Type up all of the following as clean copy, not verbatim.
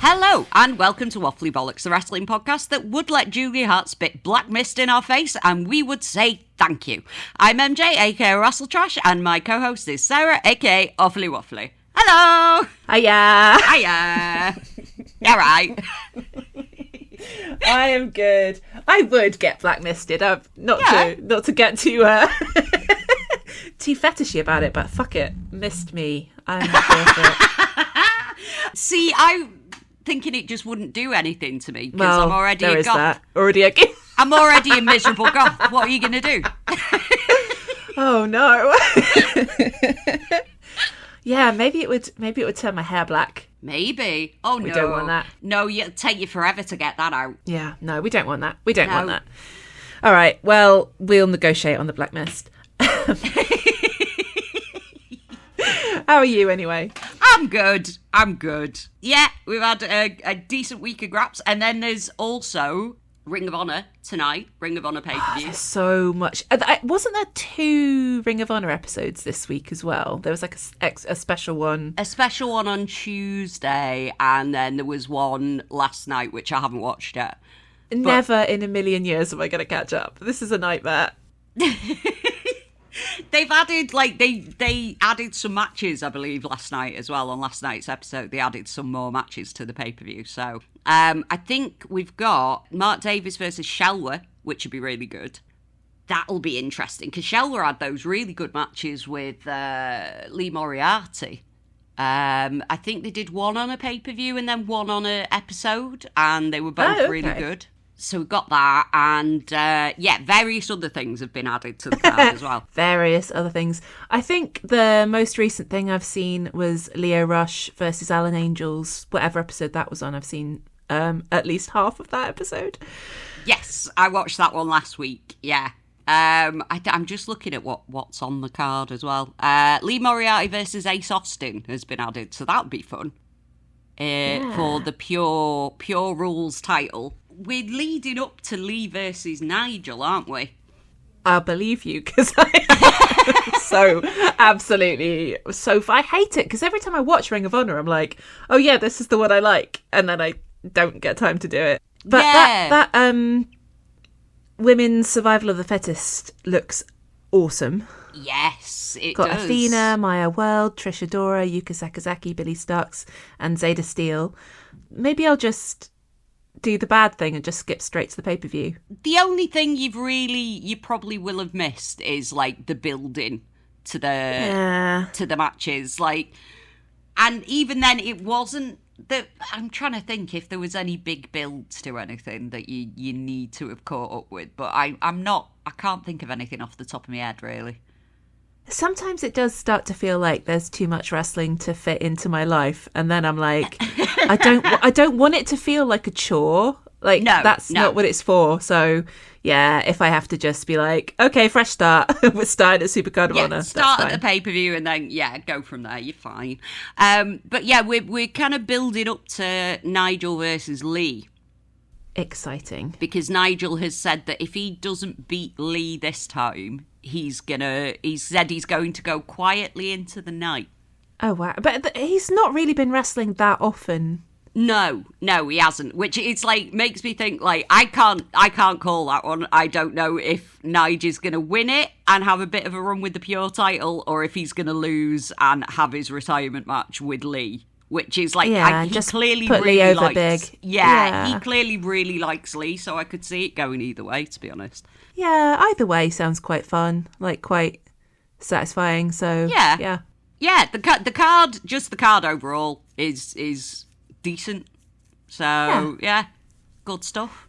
Hello, and welcome to Waffly Bollocks, the wrestling podcast that would let Julia Hart spit black mist in our face, and we would say thank you. I'm MJ, aka Russell Trash, and my co-host is Sarah, aka Awfully Waffly. Hello! Hiya! Hiya! All right. I am good. I would get blacklisted. Not to get too too fetishy about it, but fuck it, missed me. I'm not here for it. See, I'm thinking it just wouldn't do anything to me because I'm already there a is goth. that. Already a I'm already a miserable goth. What are you gonna do? Oh no. Yeah, maybe it would turn my hair black. Maybe. Oh, no. We don't want that. No, it'll take you forever to get that out. Yeah, no, we don't want that. We don't want that. All right, well, we'll negotiate on the black mist. How are you anyway? I'm good. Yeah, we've had a decent week of graps. And then there's also Ring of Honor tonight. Ring of Honor pay-per-view. There's so much. Wasn't there 2 Ring of Honor episodes this week as well? There was like a special one. A special one on Tuesday, and then there was one last night, which I haven't watched yet. Never in a million years am I going to catch up. This is a nightmare. They've added, like, they added some matches, I believe, last night as well. On last night's episode, they added some more matches to the pay-per-view. So I think we've got Mark Davis versus Shelwer, which would be really good. That'll be interesting, because Shelwer had those really good matches with Lee Moriarty. I think they did one on a pay-per-view and then one on an episode, and they were both really good. So we've got that, and various other things have been added to the card as well. Various other things. I think the most recent thing I've seen was Lio Rush versus Alan Angels. Whatever episode that was on, I've seen at least half of that episode. Yes, I watched that one last week, yeah. I'm just looking at what's on the card as well. Lee Moriarty versus Ace Austin has been added, so that would be fun. For the Pure Rules title. We're leading up to Lee versus Nigel, aren't we? I'll believe you, because I I hate it, because every time I watch Ring of Honor, I'm like, oh yeah, this is the one I like, and then I don't get time to do it. But that women's Survival of the Fittest looks awesome. Yes, it Got does. Athena, Maya World, Trish Adora, Yuka Sakazaki, Billy Starks, and Zeta Steele. Maybe I'll just do the bad thing and just skip straight to the pay-per-view. The only thing you probably will have missed is like the building to the matches, like, and even then it wasn't that. I'm trying to think if there was any big builds to anything that you need to have caught up with, but I can't think of anything off the top of my head really. Sometimes it does start to feel like there's too much wrestling to fit into my life, and then I'm like, I don't want it to feel like a chore. Like, that's not what it's for. So yeah, if I have to just be like, okay, fresh start, we're starting at Supercard of Honor. Start at the pay-per-view and then go from there. You're fine. But yeah, we're kind of building up to Nigel versus Lee. Exciting, because Nigel has said that if he doesn't beat Lee this time, he said he's going to go quietly into the night. Oh wow! But he's not really been wrestling that often. No, he hasn't. Which it's like makes me think like I can't call that one. I don't know if Nigel's going to win it and have a bit of a run with the Pure title, or if he's going to lose and have his retirement match with Lee. Which is like, he just clearly put really Lee over likes. big. Yeah, he clearly really likes Lee, so I could see it going either way, to be honest. Yeah, either way sounds quite fun, like quite satisfying. So yeah. The card overall is decent. So yeah, good stuff.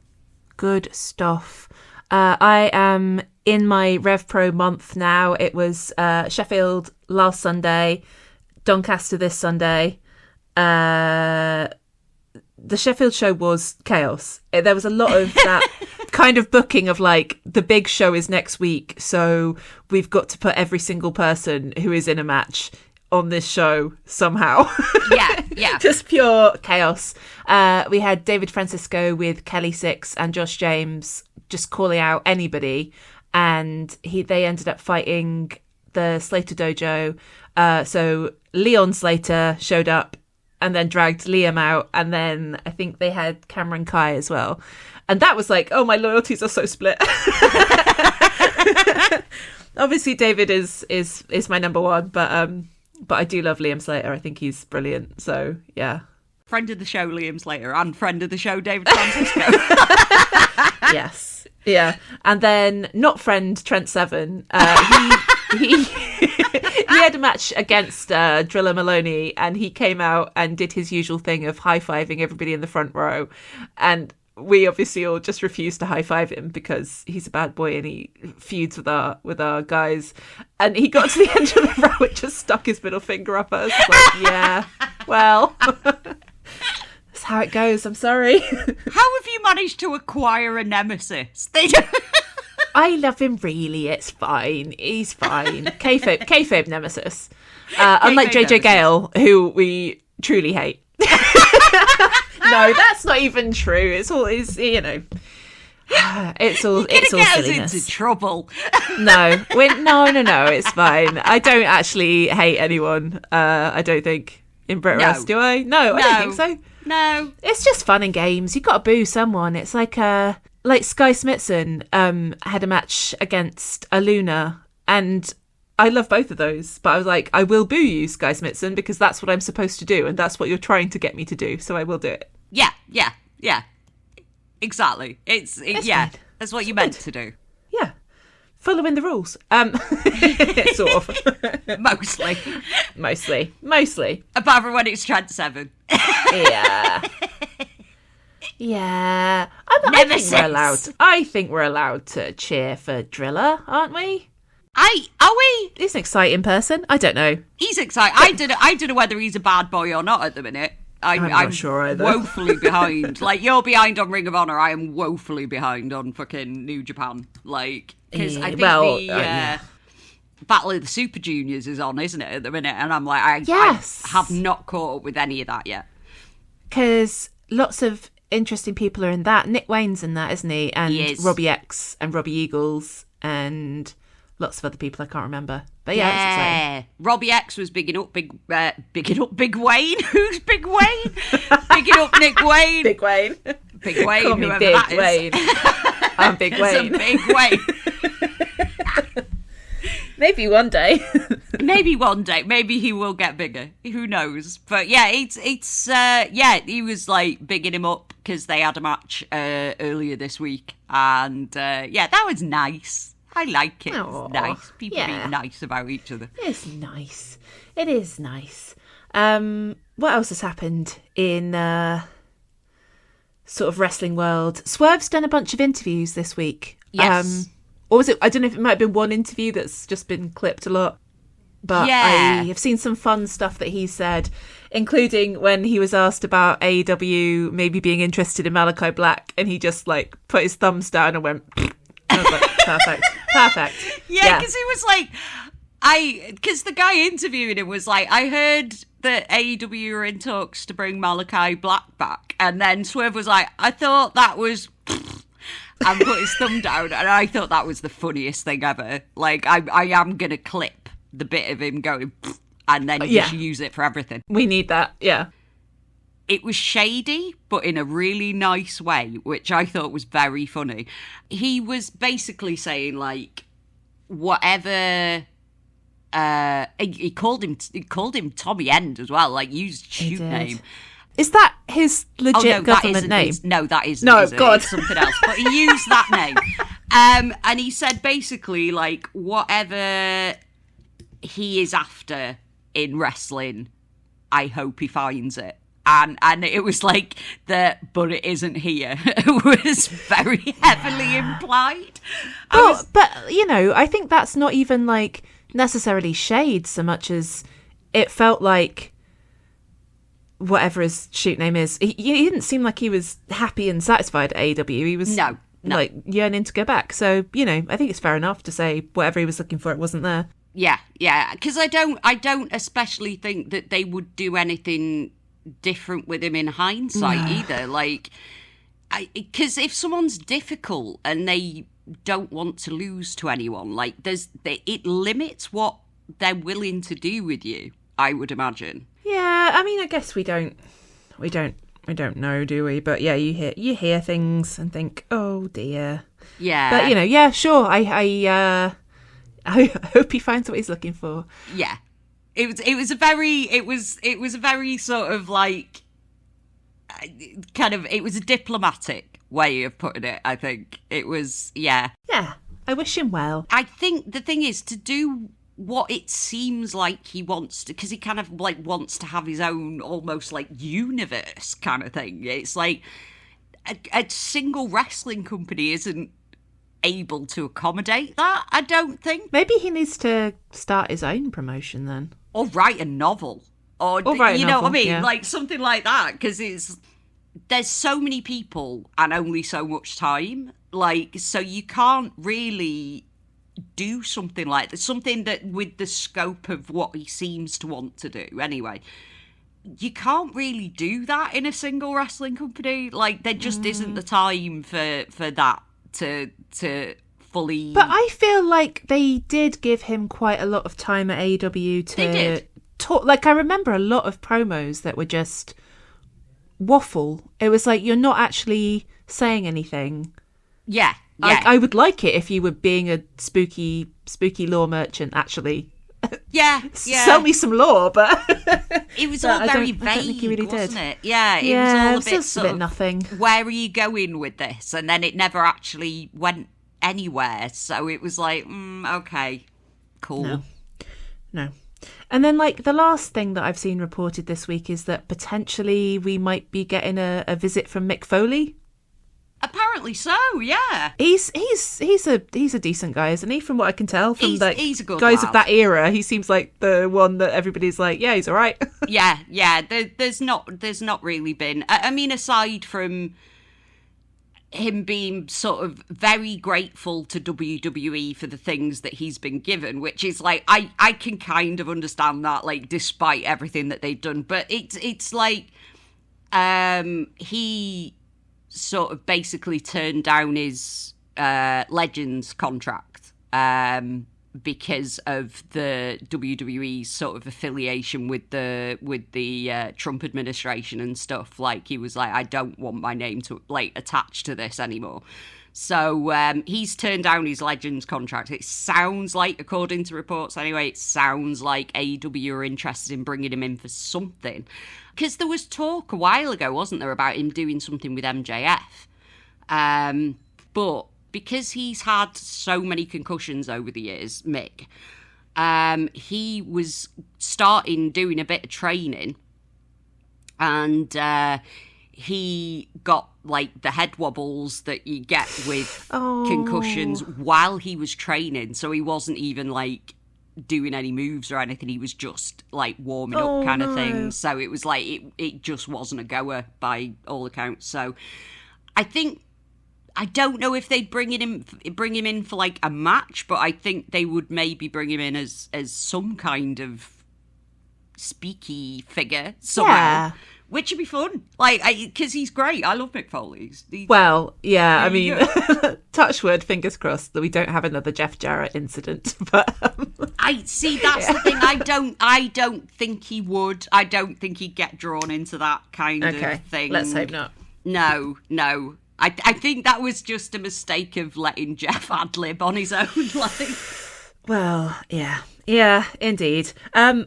Good stuff. I am in my RevPro month now. It was Sheffield last Sunday, Doncaster this Sunday. The Sheffield show was chaos. There was a lot of that kind of booking of like, the big show is next week, so we've got to put every single person who is in a match on this show somehow. Yeah. Just pure chaos. We had David Francisco with Kelly Six and Josh James just calling out anybody, and they ended up fighting the Slater Dojo. So Leon Slater showed up and then dragged Liam out, and then I think they had Cameron Kai as well. And that was like, oh, my loyalties are so split. Obviously, David is my number one, but I do love Liam Slater. I think he's brilliant. So yeah, friend of the show, Liam Slater, and friend of the show, David Francisco. Yes, yeah, and then not friend Trent Seven. He had a match against Driller Maloney, and he came out and did his usual thing of high-fiving everybody in the front row, and we obviously all just refused to high-five him because he's a bad boy and he feuds with our guys. And he got to the end of the row and just stuck his middle finger up at us. Like, yeah, well, that's how it goes. I'm sorry. How have you managed to acquire a nemesis? I love him, really. It's fine. He's fine. Kayfabe nemesis. Unlike JJ Gale, who we truly hate. No, that's not even true. It's all it's all silliness. Into trouble. No, it's fine. I don't actually hate anyone. I don't think in Brit West, do I? No, I don't think so. No, it's just fun and games. You got to boo someone. It's like Sky Smithson had a match against Aluna, and I love both of those, but I was like, I will boo you, Sky Smithson, because that's what I'm supposed to do, and that's what you're trying to get me to do, so I will do it. Yeah. Exactly. It's yeah, fine. That's what you meant to do. Yeah. Following the rules. Sort of. Mostly. Apart from when it's Trent 7. Yeah. Yeah. I think we're allowed to cheer for Driller, aren't we? Are we? He's an exciting person. I don't know. He's exciting. I don't know whether he's a bad boy or not at the minute. I'm not sure either. Woefully behind. Like, you're behind on Ring of Honor. I am woefully behind on fucking New Japan. Like, because I think Battle of the Super Juniors is on, isn't it, at the minute? And I'm like, I have not caught up with any of that yet. Because lots of interesting people are in that. Nick Wayne's in that, isn't he? And he is. Robbie X and Robbie Eagles and lots of other people I can't remember. But yeah, it's exciting. Robbie X was bigging up Big Wayne. Who's Big Wayne? Bigging up Nick Wayne. Big Wayne. Big Wayne, call me whoever Big that Wayne. is. I'm Big Wayne. Big Wayne. Maybe one day. Maybe he will get bigger. Who knows? But yeah, he was like bigging him up because they had a match earlier this week, and that was nice. I like it. Aww, it's nice. People being nice about each other. It's nice. It is nice. What else has happened in sort of wrestling world? Swerve's done a bunch of interviews this week. Yes. Or was it? I don't know if it might have been one interview that's just been clipped a lot. But I have seen some fun stuff that he said, including when he was asked about AEW maybe being interested in Malachi Black, and he just like put his thumbs down and went. I was like, perfect. Yeah, because he was like, because the guy interviewing him was like, I heard that AEW were in talks to bring Malachi Black back, and then Swerve was like, I thought that was, and put his thumb down, and I thought that was the funniest thing ever. Like, I am gonna clip the bit of him going, and then just use it for everything. We need that, yeah. It was shady, but in a really nice way, which I thought was very funny. He was basically saying, like, whatever. He called him Tommy End as well, like used shoot name. Is that his legit government name? No, that isn't. No, God, it's something else. But he used that name, and he said basically like whatever he is after in wrestling, I hope he finds it. And it was like but it isn't here. It was very heavily implied. But you know, I think that's not even like necessarily shade so much as it felt like whatever his shoot name is. He didn't seem like he was happy and satisfied at AEW. He was no. like yearning to go back. So you know, I think it's fair enough to say whatever he was looking for, it wasn't there. Yeah, because I don't especially think that they would do anything different with him in hindsight either. Like, because if someone's difficult and they don't want to lose to anyone, like it limits what they're willing to do with you, I would imagine. Yeah, I mean, I guess we don't know, do we? But yeah, you hear things and think, oh dear. Yeah. But yeah, sure. I hope he finds what he's looking for. Yeah. It was a very sort of like it was a diplomatic way of putting it, I think. It was, yeah. Yeah. I wish him well. I think the thing is to do what it seems like he wants to, because he kind of like wants to have his own almost like universe kind of thing. It's like a single wrestling company isn't able to accommodate that, I don't think. Maybe he needs to start his own promotion then. Or write a novel. Or write a novel, what I mean? Yeah. Like something like that, because there's so many people and only so much time. Like, so you can't really do something like that, something that with the scope of what he seems to want to do anyway. You can't really do that in a single wrestling company. Like, there just isn't the time for that to fully. But I feel like they did give him quite a lot of time at AEW to talk. Like, I remember a lot of promos that were just waffle. It was like, you're not actually saying anything. Yeah. I would like it if you were being a spooky lore merchant, actually. Yeah. Sell me some lore, but it was all very vague, I don't think he really wasn't did. It? Yeah, it was all a bit nothing. Where are you going with this? And then it never actually went anywhere. So it was like, okay, cool. No. And then, like, the last thing that I've seen reported this week is that potentially we might be getting a visit from Mick Foley. Apparently so, yeah. He's a decent guy, isn't he? From what I can tell from he's a good guys lad. Of that era, he seems like the one that everybody's like, yeah, he's all right. yeah. There's not really been. I mean, aside from him being sort of very grateful to WWE for the things that he's been given, which is like I can kind of understand that, like, despite everything that they've done, but it's like he sort of basically turned down his Legends contract because of the WWE's sort of affiliation with the Trump administration and stuff. Like, he was like, I don't want my name to like attached to this anymore. So he's turned down his Legends contract. It sounds like, according to reports anyway, it sounds like AEW are interested in bringing him in for something. Because there was talk a while ago, wasn't there, about him doing something with MJF. But because he's had so many concussions over the years, Mick, he was starting doing a bit of training. And he got, like, the head wobbles that you get with concussions while he was training. So he wasn't even, like, doing any moves or anything. He was just like warming up kind of thing. So it was like it just wasn't a goer by all accounts. So I don't know if they'd bring him in for like a match, but I think they would maybe bring him in as some kind of speaky figure somehow. Yeah. Which would be fun, like, because he's great. I love Mick Foley. Well, yeah, I mean, touch wood, fingers crossed that we don't have another Jeff Jarrett incident. But I see that's the thing. I don't think he would. I don't think he'd get drawn into that kind of thing. Let's hope not. No. I think that was just a mistake of letting Jeff ad-lib on his own. Like, well, yeah, indeed.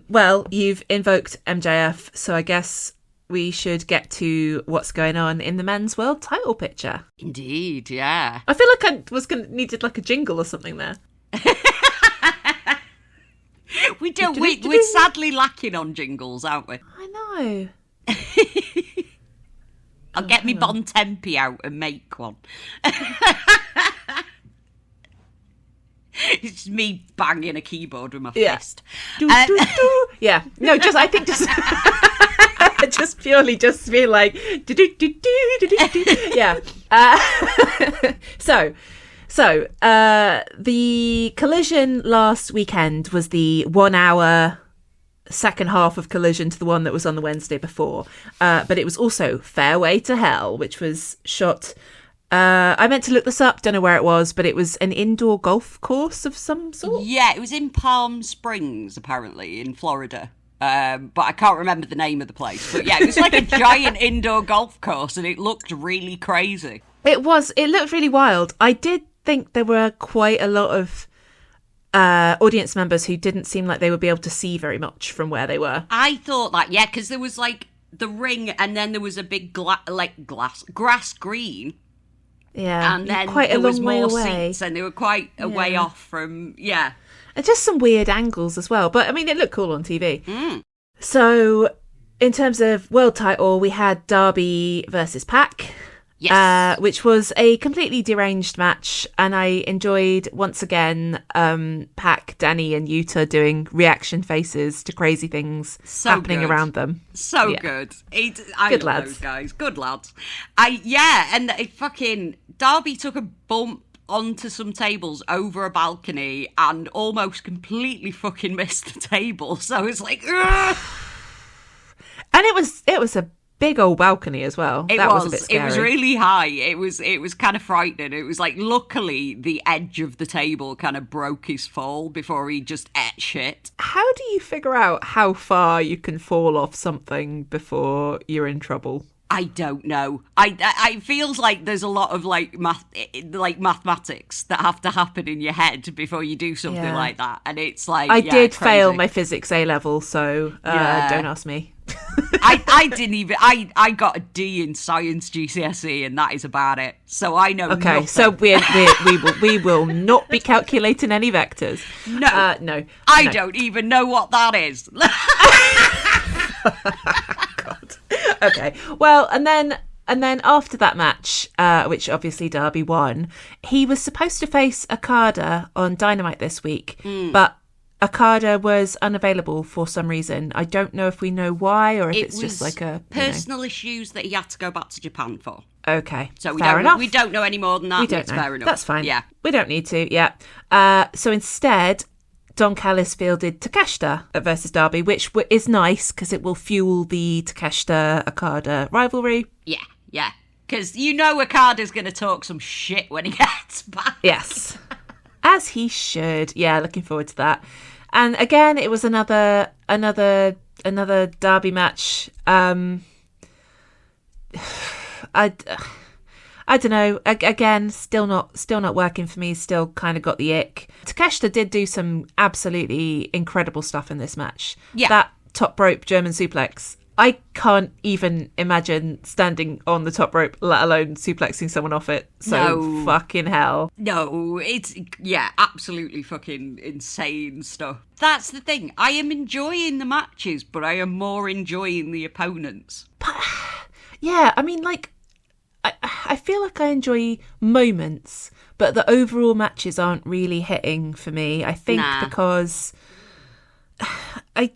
Well, you've invoked MJF, so I guess we should get to what's going on in the men's world title picture. Indeed, yeah. I feel like I needed like a jingle or something there. We don't. We're sadly lacking on jingles, aren't we? I know. I'll get me Bon Tempi out and make one. It's just me banging a keyboard with my fist. Yeah. No, I think just purely just be like yeah. So the Collision last weekend was the 1 hour second half of Collision to the one that was on the Wednesday before, but it was also Fairway to Hell, which was shot. I meant to look this up, don't know where it was, but it was an indoor golf course of some sort. Yeah, it was in Palm Springs, apparently, in Florida. but I can't remember the name of the place. But yeah, it was like a giant indoor golf course, and it looked really crazy. It looked really wild. I did think there were quite a lot of audience members who didn't seem like they would be able to see very much from where they were. I thought that, yeah, because there was like the ring, and then there was a big grass green. Yeah, and then quite there a was long way more away. seats, and they were quite a way off from, yeah. And just some weird angles as well. But, I mean, it looked cool on TV. So, in terms of world title, we had Darby versus Pac. Yes. Which was a completely deranged match. And I enjoyed, once again, Pac, Danny and Yuta doing reaction faces to crazy things happening around them. So good. I good love lads. those guys. Good lads. And it fucking... Darby took a bump onto some tables over a balcony and almost completely fucking missed the table. So it's like... Ugh! And it was a big old balcony as well. It was a bit scary. It was really high. It was kind of frightening. It was like, luckily the edge of the table kind of broke his fall before he just ate shit. How do you figure out how far you can fall off something before you're in trouble? I don't know. I feels like there's a lot of like mathematics that have to happen in your head before you do something like that, and it's like I did crazy. fail my physics A level, so don't ask me. I didn't even. I got a D in science GCSE, and that is about it. So I know. Okay, nothing. so we will not be calculating any vectors. No, no. I don't even know what that is. God. Okay. Well, and then after that match, which obviously Darby won, he was supposed to face Okada on Dynamite this week, but Okada was unavailable for some reason. I don't know if we know why or if it's just like a personal issues that he had to go back to Japan for. Okay, so we enough. don't know any more than that. We don't know. Fair enough. That's fine. Yeah, we don't need to. Yeah. So instead, Don Callis fielded Takeshita versus Darby, which is nice because it will fuel the Takeshita-Okada rivalry. Yeah. Because Okada's going to talk some shit when he gets back. Yes. As he should. Yeah, looking forward to that. And again, it was another Darby match. I don't know. Again, still not working for me. Still kind of got the ick. Takeshita did do some absolutely incredible stuff in this match. Yeah. That top rope German suplex. I can't even imagine standing on the top rope, let alone suplexing someone off it. So fucking hell. No, it's, absolutely fucking insane stuff. That's the thing. I am enjoying the matches, but I am more enjoying the opponents. But, yeah, I mean, like, I feel like I enjoy moments, but the overall matches aren't really hitting for me. I think because I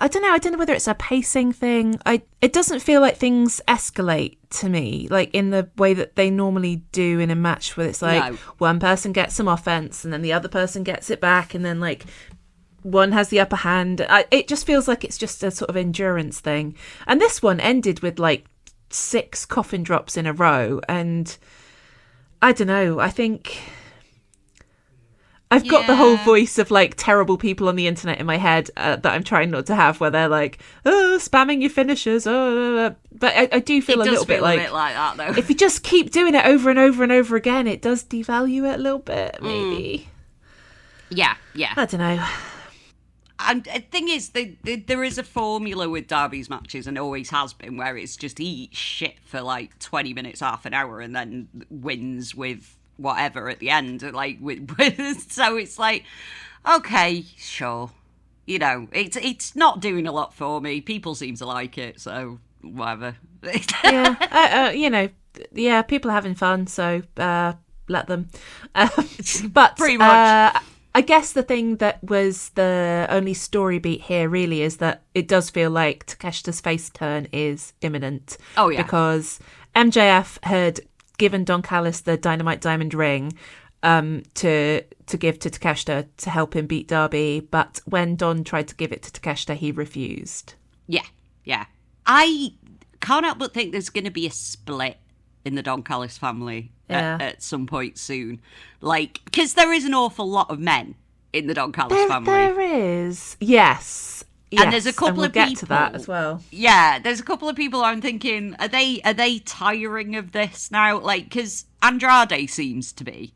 don't know. I don't know whether it's a pacing thing. It doesn't feel like things escalate to me, like in the way that they normally do in a match, where it's like one person gets some offense and then the other person gets it back, and then like one has the upper hand. It just feels like it's just a sort of endurance thing. And this one ended with like 6 coffin drops in a row, and I don't know. I think I've got the whole voice of like terrible people on the internet in my head that I'm trying not to have, where they're like, spamming your finishers. But I do feel a little bit like that, though. If you just keep doing it over and over and over again, it does devalue it a little bit, maybe. Yeah. I don't know. And the thing is, there is a formula with Darby's matches, and always has been, where it's just he eats shit for like 20 minutes, half an hour, and then wins with whatever at the end. Like, so it's like, okay, sure. It's not doing a lot for me. People seem to like it, so whatever. People are having fun, so let them. But pretty much. I guess the thing that was the only story beat here really is that it does feel like Takeshita's face turn is imminent. Oh, yeah. Because MJF had given Don Callis the Dynamite Diamond ring to give to Takeshita to help him beat Darby, but when Don tried to give it to Takeshita, he refused. Yeah. I can't help but think there's going to be a split in the Don Callis family at some point soon. Like, because there is an awful lot of men in the Don Callis family. There is. Yes. Yes, and there's a couple we'll of get people to that as well. Yeah, there's a couple of people I'm thinking, are they tiring of this now? Like, because Andrade seems to be,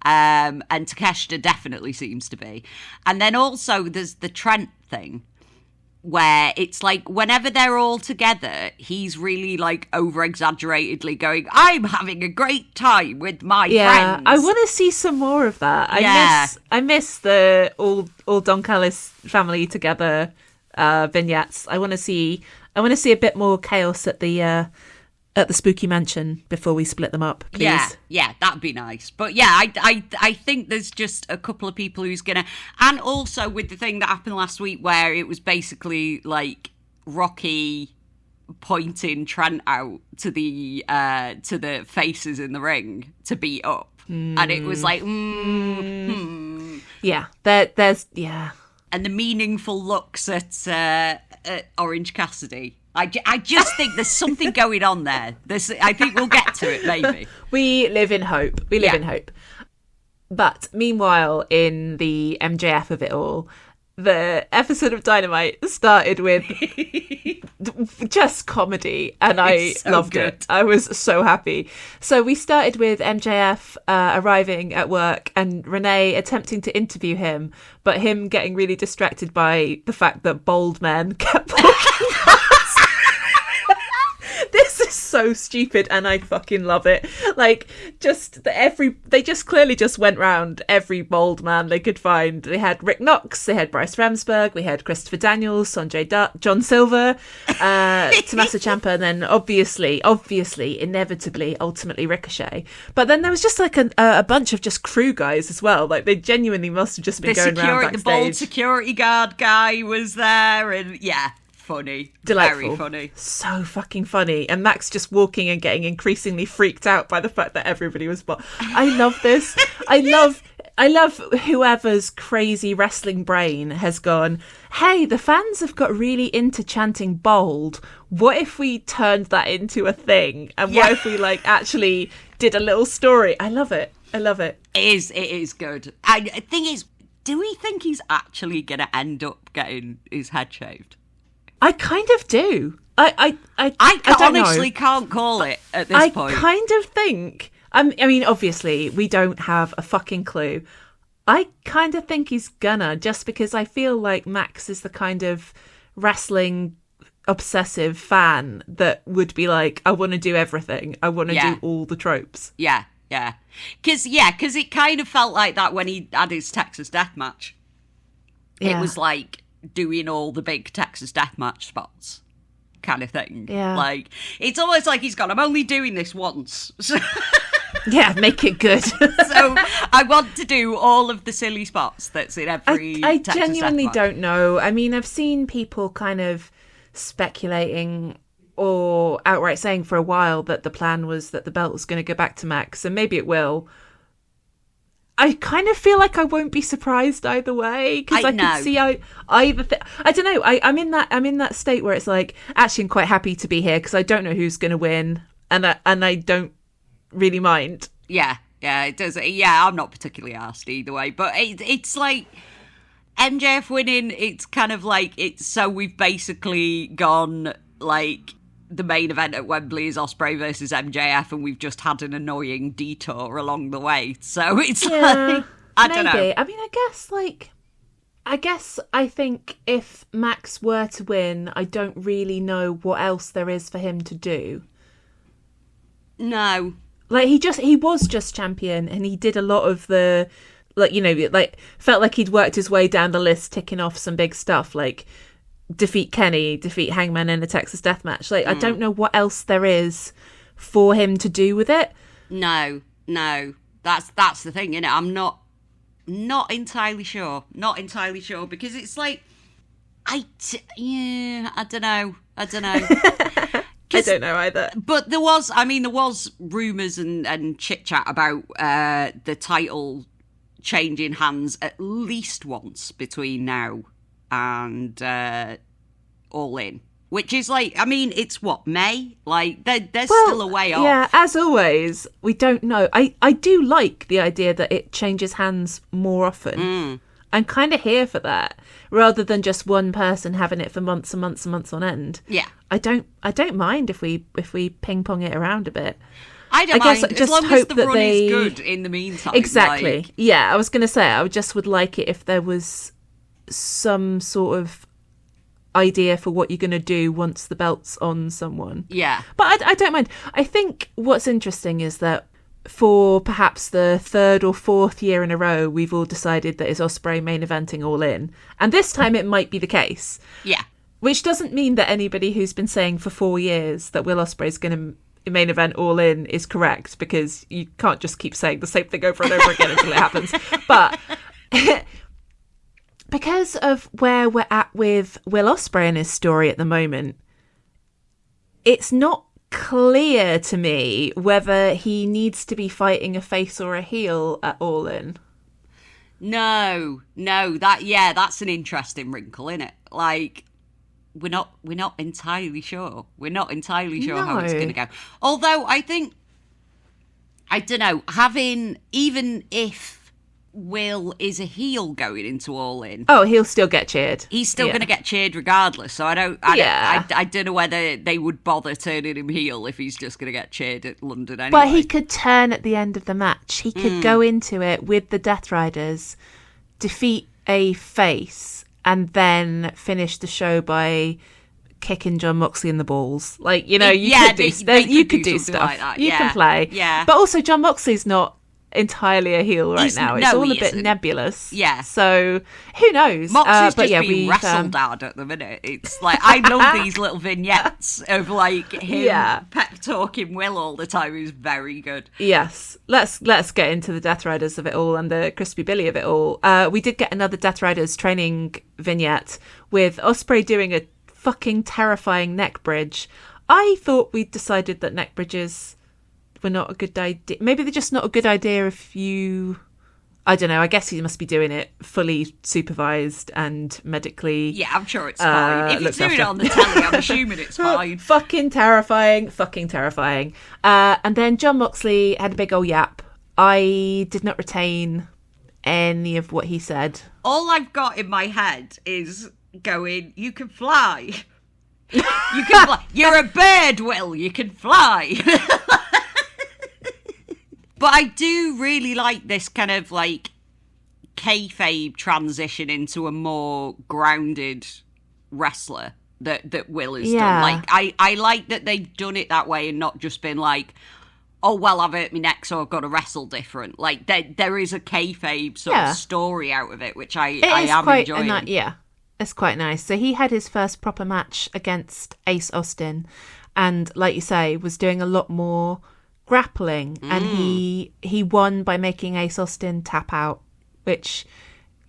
and Takeshita definitely seems to be, and then also there's the Trent thing, where it's like whenever they're all together, he's really like over exaggeratedly going, I'm having a great time with my friends. I want to see some more of that. I miss the all Don Callis family together vignettes. I want to see a bit more chaos at the Spooky Mansion before we split them up, please. Yeah, that'd be nice. But yeah, I think there's just a couple of people who's gonna, and also with the thing that happened last week where it was basically like Rocky pointing Trent out to the faces in the ring to beat up, and it was like, yeah, there's and the meaningful looks at Orange Cassidy. I just think there's something going on there. I think we'll get to it, maybe. We live in hope. In hope. But meanwhile, in the MJF of it all, the episode of Dynamite started with just comedy, and I loved it. I was so happy. So we started with MJF arriving at work and Renee attempting to interview him, but him getting really distracted by the fact that bald men kept walking past. This is so stupid, and I fucking love it. Like, they just clearly just went round every bald man they could find. They had Rick Knox, they had Bryce Ramsberg, we had Christopher Daniels, Sanjay Dutt, John Silver, Tommaso Ciampa, and then obviously, inevitably, ultimately Ricochet. But then there was just like a bunch of just crew guys as well. Like, they genuinely must have just been going around backstage. The bald security guard guy was there, and yeah. Funny. Delightful. Very funny. So fucking funny. And Max just walking and getting increasingly freaked out by the fact that everybody was bald. I love this. I love whoever's crazy wrestling brain has gone, hey, the fans have got really into chanting bold. What if we turned that into a thing? And what if we like actually did a little story? I love it. It is good. And the thing is, do we think he's actually going to end up getting his head shaved? I kind of do. I honestly can't call it at this point. I kind of think. I mean, obviously, we don't have a fucking clue. I kind of think he's gonna, just because I feel like Max is the kind of wrestling obsessive fan that would be like, I want to do everything. I want to do all the tropes. Yeah. Because it kind of felt like that when he had his Texas Death Match. Yeah. It was like doing all the big Texas Deathmatch spots kind of thing. Yeah. Like, it's almost like he's gone, I'm only doing this once. Yeah, make it good. So I want to do all of the silly spots that's in every I Texas genuinely Deathmatch. don't know. I mean, I've seen people kind of speculating or outright saying for a while that the plan was that the belt was going to go back to Max, and maybe it will. I kind of feel like I won't be surprised either way, because I can see either. I don't know. I'm in that state where it's like, actually, I'm quite happy to be here because I don't know who's going to win, and I don't really mind. Yeah, it does. Yeah, I'm not particularly arsed either way, but it's like MJF winning. It's kind of like so we've basically gone like, the main event at Wembley is Ospreay versus MJF, and we've just had an annoying detour along the way. So it's like, I don't know. I mean, I guess I think if Max were to win, I don't really know what else there is for him to do. No. Like, he was just champion, and he did a lot of the, like, you know, like, felt like he'd worked his way down the list, ticking off some big stuff, like defeat Kenny, defeat Hangman in a Texas Death Match. Like, I don't know what else there is for him to do with it. No. That's the thing, innit? I'm not entirely sure. Because it's like, I don't know. I don't know either. But there was rumours and chit-chat about the title changing hands at least once between now and All In, which is like, I mean, it's what, May? Like, there's still a way off. Yeah, as always, we don't know. I do like the idea that it changes hands more often. I'm kind of here for that, rather than just one person having it for months and months and months on end. Yeah, I don't mind if we ping pong it around a bit. I guess mind, as long as the run is good in the meantime. Exactly. Yeah, I was going to say, I would like it if there was some sort of idea for what you're going to do once the belt's on someone. Yeah. But I don't mind. I think what's interesting is that for perhaps the third or fourth year in a row, we've all decided that is Ospreay main eventing All In. And this time it might be the case. Yeah. Which doesn't mean that anybody who's been saying for 4 years that Will Ospreay's going to main event All In is correct, because you can't just keep saying the same thing over and over again until it happens. But because of where we're at with Will Ospreay and his story at the moment, it's not clear to me whether he needs to be fighting a face or a heel at All In. No, that's an interesting wrinkle, isn't it? Like, we're not entirely sure. We're not entirely sure how it's going to go. Although I think, I don't know, even if Will is a heel going into All In, he'll still get cheered. He's still going to get cheered regardless. So I don't know whether they would bother turning him heel if he's just going to get cheered at London anyway. But he could turn at the end of the match. He could go into it with the Death Riders, defeat a face, and then finish the show by kicking Jon Moxley in the balls. Like, you could do stuff like that. You can play. Yeah. But also Jon Moxley's not entirely a heel right now. It's all a bit nebulous. Yeah. So who knows? Moxley's just being wrestled out at the minute. It's like, I love these little vignettes of like him pep talking Will all the time. Is very good. Yes. Let's get into the Death Riders of it all and the Crispy Billy of it all. We did get another Death Riders training vignette with Ospreay doing a fucking terrifying neck bridge. I thought we'd decided that neck bridges were not a good idea. Maybe they're just not a good idea if you... I don't know. I guess he must be doing it fully supervised and medically. Yeah, I'm sure it's fine. If he's doing it on the telly, I'm assuming it's fine. Fucking terrifying. And then Jon Moxley had a big old yap. I did not retain any of what he said. All I've got in my head is going, you can fly. You can fly. You're a bird, Will. You can fly. But I do really like this kind of like kayfabe transition into a more grounded wrestler that Will has done. Like I like that they've done it that way and not just been like, oh well, I've hurt my neck, so I've got to wrestle different. Like there is a kayfabe sort of story out of it, which I am enjoying. It's quite nice. So he had his first proper match against Ace Austin, and like you say, was doing a lot more grappling, and he won by making Ace Austin tap out, which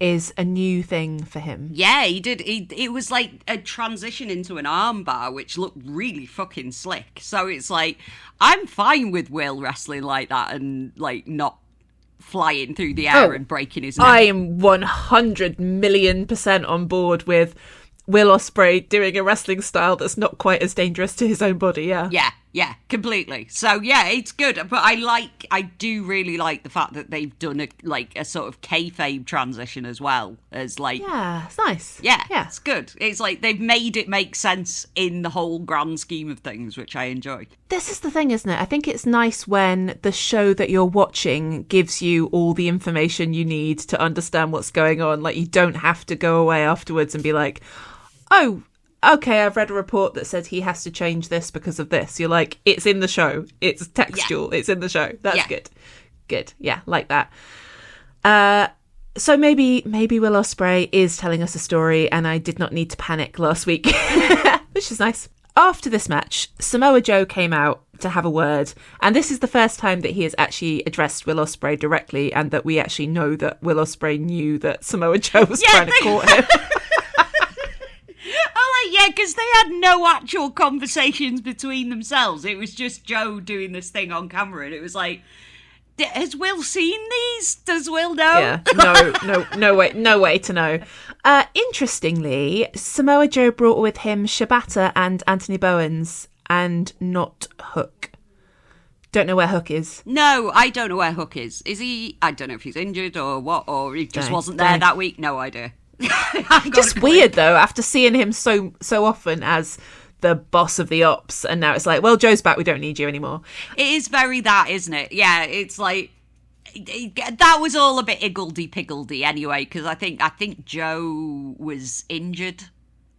is a new thing for him. Yeah, he did. It was like a transition into an armbar, which looked really fucking slick. So it's like, I'm fine with Will wrestling like that and like not flying through the air and breaking his neck. I am 100,000,000% on board with Will Ospreay doing a wrestling style that's not quite as dangerous to his own body. Yeah, completely. So yeah, it's good. But I do really like the fact that they've done a sort of kayfabe transition as well as like. Yeah, it's nice. Yeah, it's good. It's like they've made it make sense in the whole grand scheme of things, which I enjoy. This is the thing, isn't it? I think it's nice when the show that you're watching gives you all the information you need to understand what's going on. Like, you don't have to go away afterwards and be like, oh, okay, I've read a report that says he has to change this because of this. You're like, it's in the show. It's textual. It's in the show. That's good. Good. Yeah, like that. So maybe Will Ospreay is telling us a story and I did not need to panic last week, which is nice. After this match, Samoa Joe came out to have a word, and this is the first time that he has actually addressed Will Ospreay directly, and that we actually know that Will Ospreay knew that Samoa Joe was trying to court him. Yeah, because they had no actual conversations between themselves. It was just Joe doing this thing on camera, and it was like, has Will seen these? Does Will know? Yeah, no way to know. Interestingly, Samoa Joe brought with him Shibata and Anthony Bowens, and not Hook. don't know where Hook is. No, I don't know where Hook is. Is he? I don't know if he's injured or what, or he just wasn't there that week. No idea. Just weird though, after seeing him so often as the boss of the ops, and now it's like, well, Joe's back, we don't need you anymore. It is very that, isn't it? Yeah, it's like that was all a bit higgledy-piggledy anyway, because I think Joe was injured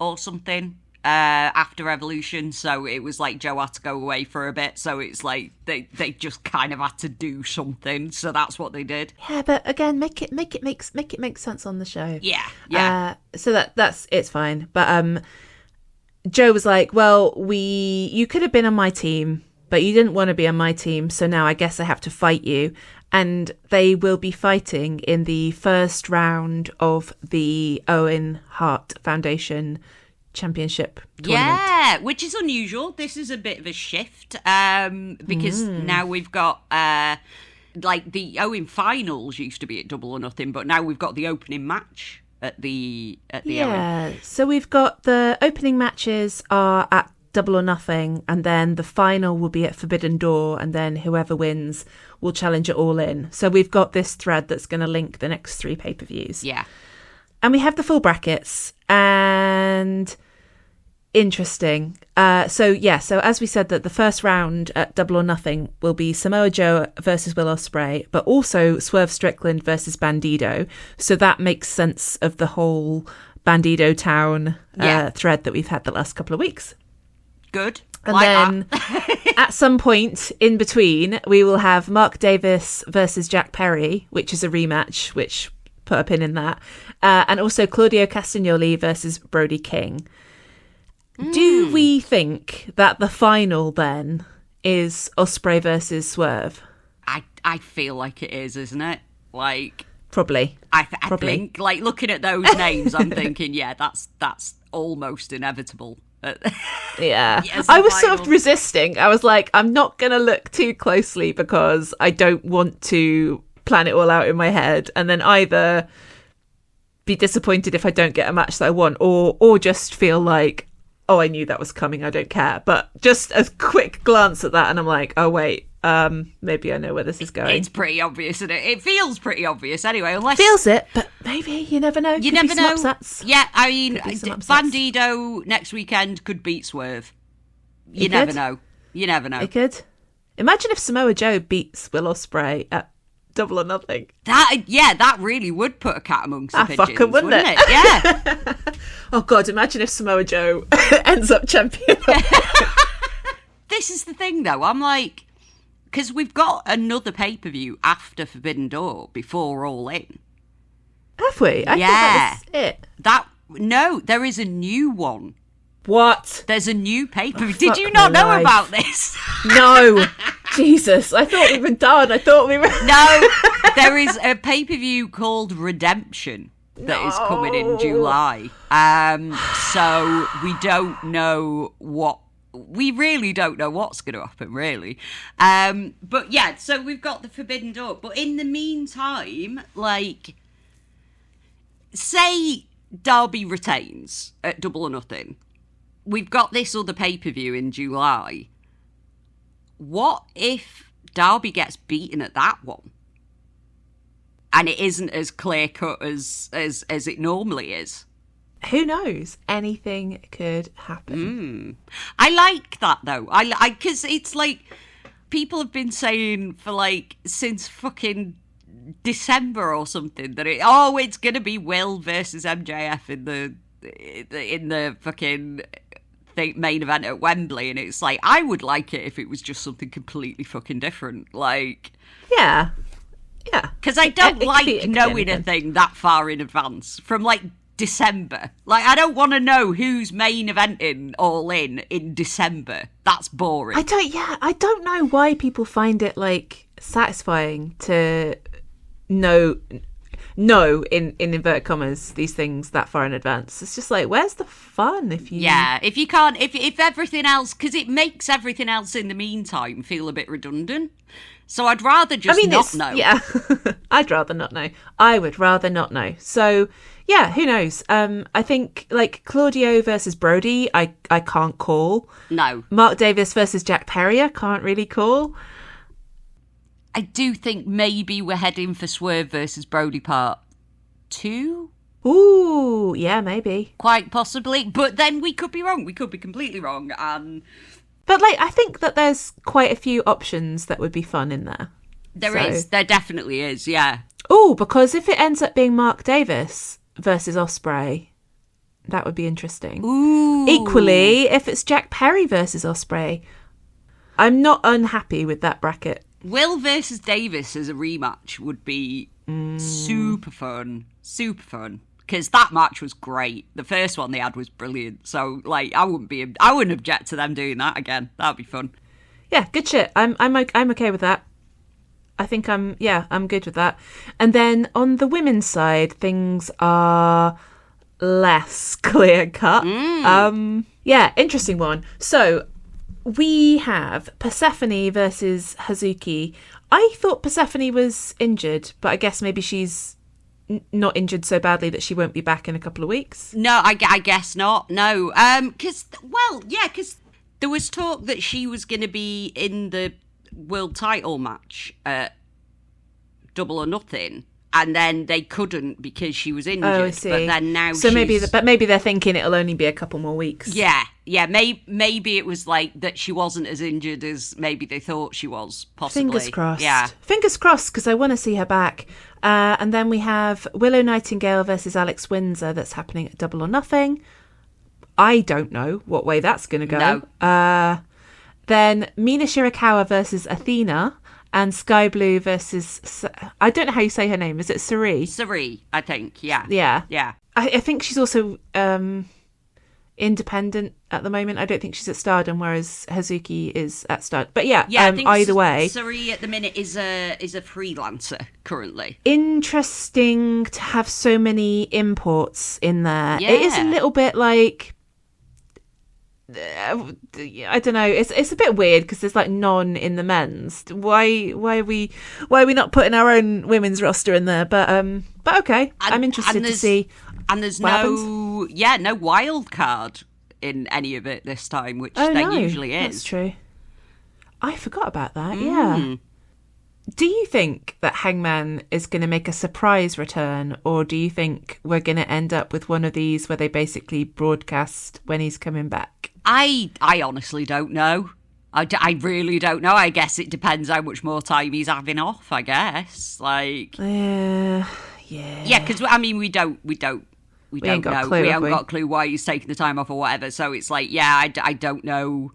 or something after Evolution, so it was like Joe had to go away for a bit, so it's like they just kind of had to do something, so that's what they did. Yeah, but again, make it make sense on the show. Yeah. So that's it's fine, but Joe was like, well, you could have been on my team, but you didn't want to be on my team, so now I guess I have to fight you. And they will be fighting in the first round of the Owen Hart Foundation Championship tournament. Yeah, which is unusual. This is a bit of a shift because now we've got... like the Owen finals used to be at Double or Nothing, but now we've got the opening match at the Owen. So we've got the opening matches are at Double or Nothing, and then the final will be at Forbidden Door, and then whoever wins will challenge it All In. So we've got this thread that's going to link the next 3 pay-per-views. Yeah. And we have the full brackets, and interesting. So as we said, that the first round at Double or Nothing will be Samoa Joe versus Will Ospreay, but also Swerve Strickland versus Bandido. So that makes sense of the whole Bandido Town thread that we've had the last couple of weeks. Good. And then at some point in between, we will have Mark Davis versus Jack Perry, which is a rematch, which put a pin in that. And also Claudio Castagnoli versus Brody King. Do we think that the final then is Ospreay versus Swerve? I feel like it is, isn't it? Like probably. I think, like, looking at those names, I'm thinking, yeah, that's almost inevitable. Yeah, I was sort of resisting. I was like, I'm not gonna look too closely because I don't want to plan it all out in my head, and then either be disappointed if I don't get a match that I want, or just feel like, oh, I knew that was coming, I don't care. But just a quick glance at that, and I'm like, oh, wait, maybe I know where this is going. It's pretty obvious, isn't it? It feels pretty obvious anyway, unless... Feels it, but maybe, you never know. You never know. Upsets. Yeah, I mean, Bandido next weekend could beat Swerve. You never know. You never know. It could. Imagine if Samoa Joe beats Will Ospreay at Double or Nothing. That really would put a cat amongst the pigeons, fucking wouldn't it? Yeah. Oh God, imagine if Samoa Joe ends up champion. This is the thing, though. I'm like, because we've got another pay-per-view after Forbidden Door before All In. Have we? I thought that was it. No, there is a new one. What? There's a new pay-per-view. Did you not know about this? No. Jesus, I thought we were done. No, there is a pay-per-view called Redemption that is coming in July. So we don't know we really don't know what's going to happen, really. But yeah, so we've got the Forbidden Door. But in the meantime, like, say Darby retains at Double or Nothing. We've got this other pay-per-view in July. What if Darby gets beaten at that one? And it isn't as clear-cut as it normally is. Who knows? Anything could happen. I like that, though. I because it's like, people have been saying for, like, since fucking December or something that it's going to be Will versus MJF in the fucking main event at Wembley, and it's like, I would like it if it was just something completely fucking different. Like, yeah, because I don't like knowing a thing that far in advance from, like, December. Like, I don't want to know who's main eventing All In December. That's boring. I don't know why people find it, like, satisfying to know in inverted commas these things that far in advance. It's just like, where's the fun if you can't, if everything else, because it makes everything else in the meantime feel a bit redundant. So I'd rather just not know. Yeah. I'd rather not know. I would rather not know. So yeah, who knows? I think, like, Claudio versus Brody, I can't call. No. Mark Davis versus Jack Perry, I can't really call. I do think maybe we're heading for Swerve versus Brody Part 2. Ooh, yeah, maybe. Quite possibly. But then we could be wrong. We could be completely wrong. But, like, I think that there's quite a few options that would be fun in there. There is. There definitely is, yeah. Oh, because if it ends up being Mark Davis versus Ospreay, that would be interesting. Ooh. Equally, if it's Jack Perry versus Ospreay, I'm not unhappy with that bracket. Will versus Davis as a rematch would be super fun. Super fun. Because that match was great. The first one they had was brilliant. So, like, I wouldn't object to them doing that again. That'd be fun. Yeah, good shit. I'm okay with that. I think I'm good with that. And then on the women's side, things are less clear cut. Yeah, interesting one. So we have Persephone versus Hazuki. I thought Persephone was injured, but I guess maybe she's not injured so badly that she won't be back in a couple of weeks. No, I guess not. No, because there was talk that she was going to be in the world title match at Double or Nothing, and then they couldn't because she was injured. Oh, I see. But then now, maybe they're thinking it'll only be a couple more weeks. Yeah. Maybe it was like that she wasn't as injured as maybe they thought she was. Possibly. Fingers crossed. Yeah. Fingers crossed, because I want to see her back. And then we have Willow Nightingale versus Alex Windsor. That's happening at Double or Nothing. I don't know what way that's going to go. No. Then Mina Shirakawa versus Athena. And Sky Blue versus... I don't know how you say her name. Is it Sari? Sari, I think. Yeah. Yeah. I think she's also independent at the moment. I don't think she's at Stardom, whereas Hazuki is at Stardom. But yeah, I think either way. Sari at the minute is a freelancer currently. Interesting to have so many imports in there. Yeah. It is a little bit like... I don't know. It's a bit weird because there's like none in the men's. Why are we not putting our own women's roster in there? But okay, I'm interested to see. And there's no wild card in any of it this time, which there usually is. That's true. I forgot about that. Yeah. Do you think that Hangman is going to make a surprise return, or do you think we're going to end up with one of these where they basically broadcast when he's coming back? I honestly don't know. I really don't know. I guess it depends how much more time he's having off, I guess. Like, yeah. Because I mean, we don't know. We haven't got a clue why he's taking the time off or whatever. So it's like, I don't know.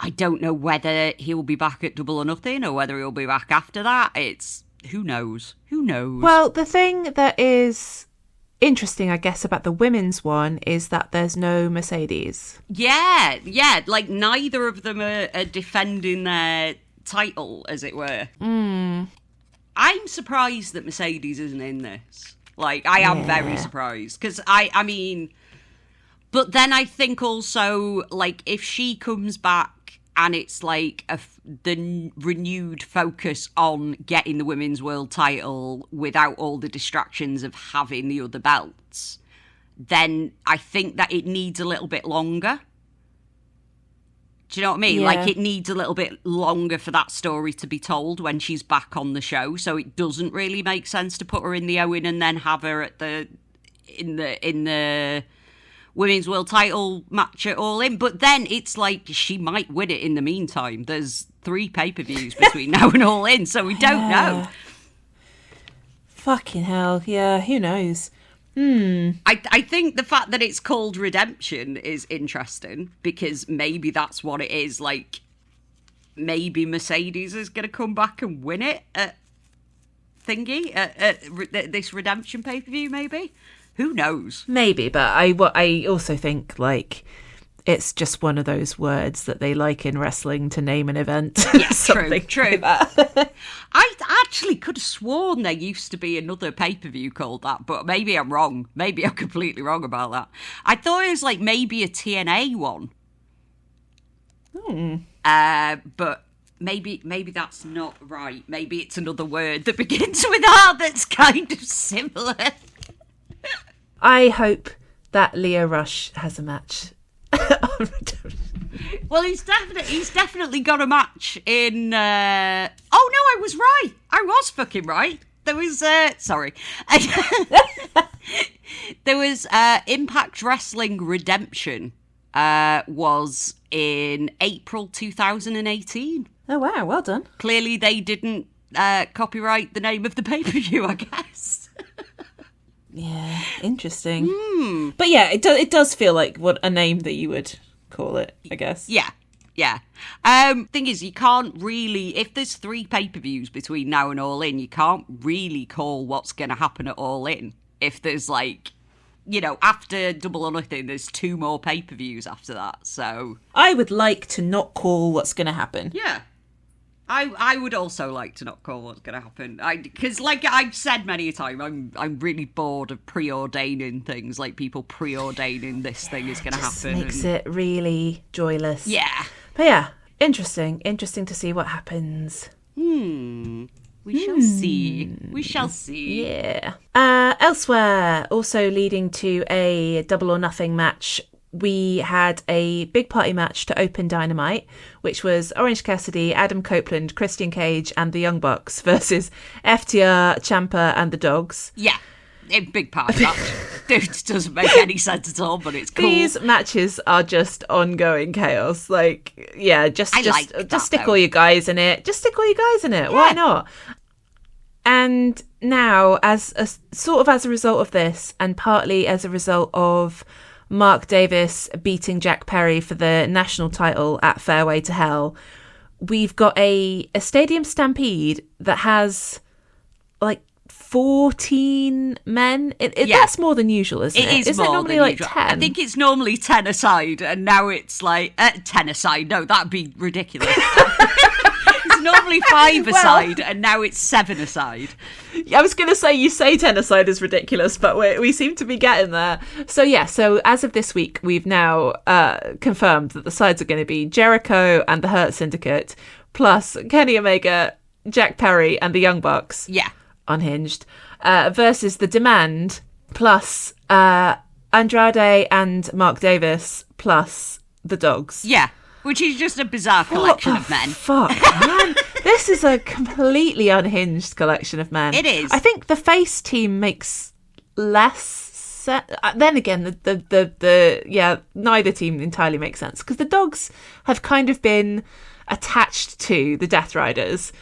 I don't know whether he'll be back at Double or Nothing or whether he'll be back after that. It's who knows. Well, the thing that is interesting, I guess, about the women's one is that there's no Mercedes. Yeah. Like neither of them are defending their title, as it were. I'm surprised that Mercedes isn't in this. Like, I am very surprised because I mean, but then I think also, like, if she comes back and it's like the renewed focus on getting the women's world title without all the distractions of having the other belts, then I think that it needs a little bit longer. Do you know what I mean? Yeah. Like, it needs a little bit longer for that story to be told when she's back on the show. So it doesn't really make sense to put her in the Owen and then have her at in the women's world title match at All In. But then it's like she might win it in the meantime. There's 3 pay-per-views between now and All In, so we don't know. Fucking hell, yeah, who knows? I think the fact that it's called Redemption is interesting because maybe that's what it is. Like, maybe Mercedes is going to come back and win it at this Redemption pay-per-view, maybe? Who knows? Maybe, but I also think, like, it's just one of those words that they like in wrestling to name an event. Yeah, true. Like I actually could have sworn there used to be another pay-per-view called that, but maybe I'm wrong. Maybe I'm completely wrong about that. I thought it was like maybe a TNA one. But maybe that's not right. Maybe it's another word that begins with R that's kind of similar. I hope that Lio Rush has a match. Well, he's definitely got a match match in... Oh, no, I was right. I was fucking right. There was... Sorry. There was Impact Wrestling Redemption was in April 2018. Oh, wow. Well done. Clearly they didn't copyright the name of the pay-per-view, I guess. Yeah, interesting. But yeah, it does feel like what a name that you would call it, I guess. Yeah. Thing is, you can't really, if there's 3 pay-per-views between now and All In, you can't really call what's going to happen at All In. If there's like, after Double or Nothing, there's 2 more pay-per-views after that. So I would like to not call what's going to happen. Yeah. I would also like to not call what's going to happen. Because, like I've said many a time, I'm really bored of preordaining things, like people preordaining this thing is going to happen. Makes it really joyless. Yeah. But yeah, interesting to see what happens. We shall see. We shall see. Yeah. Elsewhere, also leading to a Double or Nothing match, we had a big party match to open Dynamite, which was Orange Cassidy, Adam Copeland, Christian Cage, and the Young Bucks versus FTR, Ciampa, and the Dogs. Yeah, a big party match. It doesn't make any sense at all, but it's cool. These matches are just ongoing chaos. Like, yeah, just stick all your guys in it. Just stick all your guys in it. Yeah. Why not? And now, as a result of this, and partly as a result of Mark Davis beating Jack Perry for the national title at Fairway to Hell, we've got a Stadium Stampede that has like 14 men. That's more than usual, isn't it? Is it normally like usual. 10? I think it's normally 10 aside, and now it's like 10 aside. No, that'd be ridiculous. It's normally 5 aside, and now it's 7 aside. I was going to say, you say 10 aside is ridiculous, but we seem to be getting there. So yeah, so as of this week, we've now confirmed that the sides are going to be Jericho and the Hurt Syndicate, plus Kenny Omega, Jack Perry, and the Young Bucks. Yeah. Unhinged. Versus The Demand, plus Andrade and Mark Davis, plus the Dogs. Yeah. Which is just a bizarre collection of men. Fuck, man. This is a completely unhinged collection of men. It is. I think the face team makes less sense. Then again, neither team entirely makes sense. Because the Dogs have kind of been attached to the Death Riders.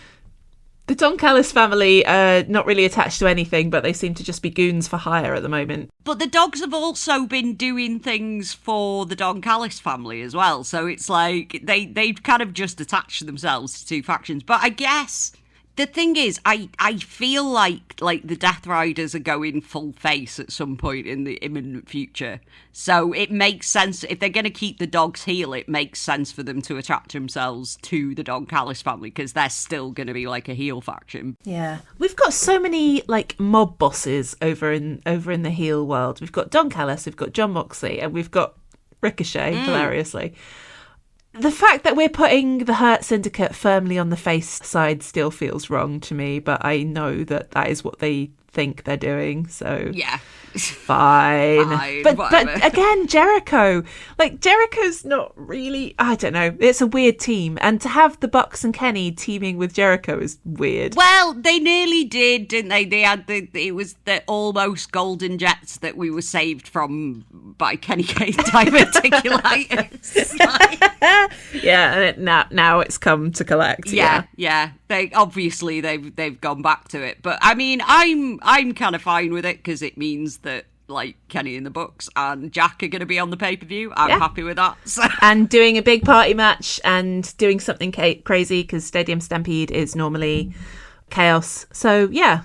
The Don Callis family are not really attached to anything, but they seem to just be goons for hire at the moment. But the Dogs have also been doing things for the Don Callis family as well. So it's like they've kind of just attached themselves to 2 factions. But I guess the thing is, I feel like the Death Riders are going full face at some point in the imminent future. So it makes sense, if they're going to keep the Dogs heel, it makes sense for them to attach themselves to the Don Callis family, because they're still going to be like a heel faction. Yeah. We've got so many like mob bosses over in the heel world. We've got Don Callis, we've got John Moxley, and we've got Ricochet, hilariously. The fact that we're putting the Hurt Syndicate firmly on the face side still feels wrong to me, but I know that is what they think they're doing, so yeah, fine. But again, Jericho's not really, I don't know, it's a weird team, and to have the Bucks and Kenny teaming with Jericho is weird. Well, they nearly did, didn't they? They had it was the almost golden jets that we were saved from by Kenny Kane's diverticulitis. Yeah, and now it's come to collect. Yeah. They obviously they've gone back to it, but I mean, I'm kind of fine with it, because it means that like Kenny and the Bucks and Jack are going to be on the pay-per-view. I'm happy with that. So. And doing a big party match and doing something crazy, because Stadium Stampede is normally chaos. So yeah,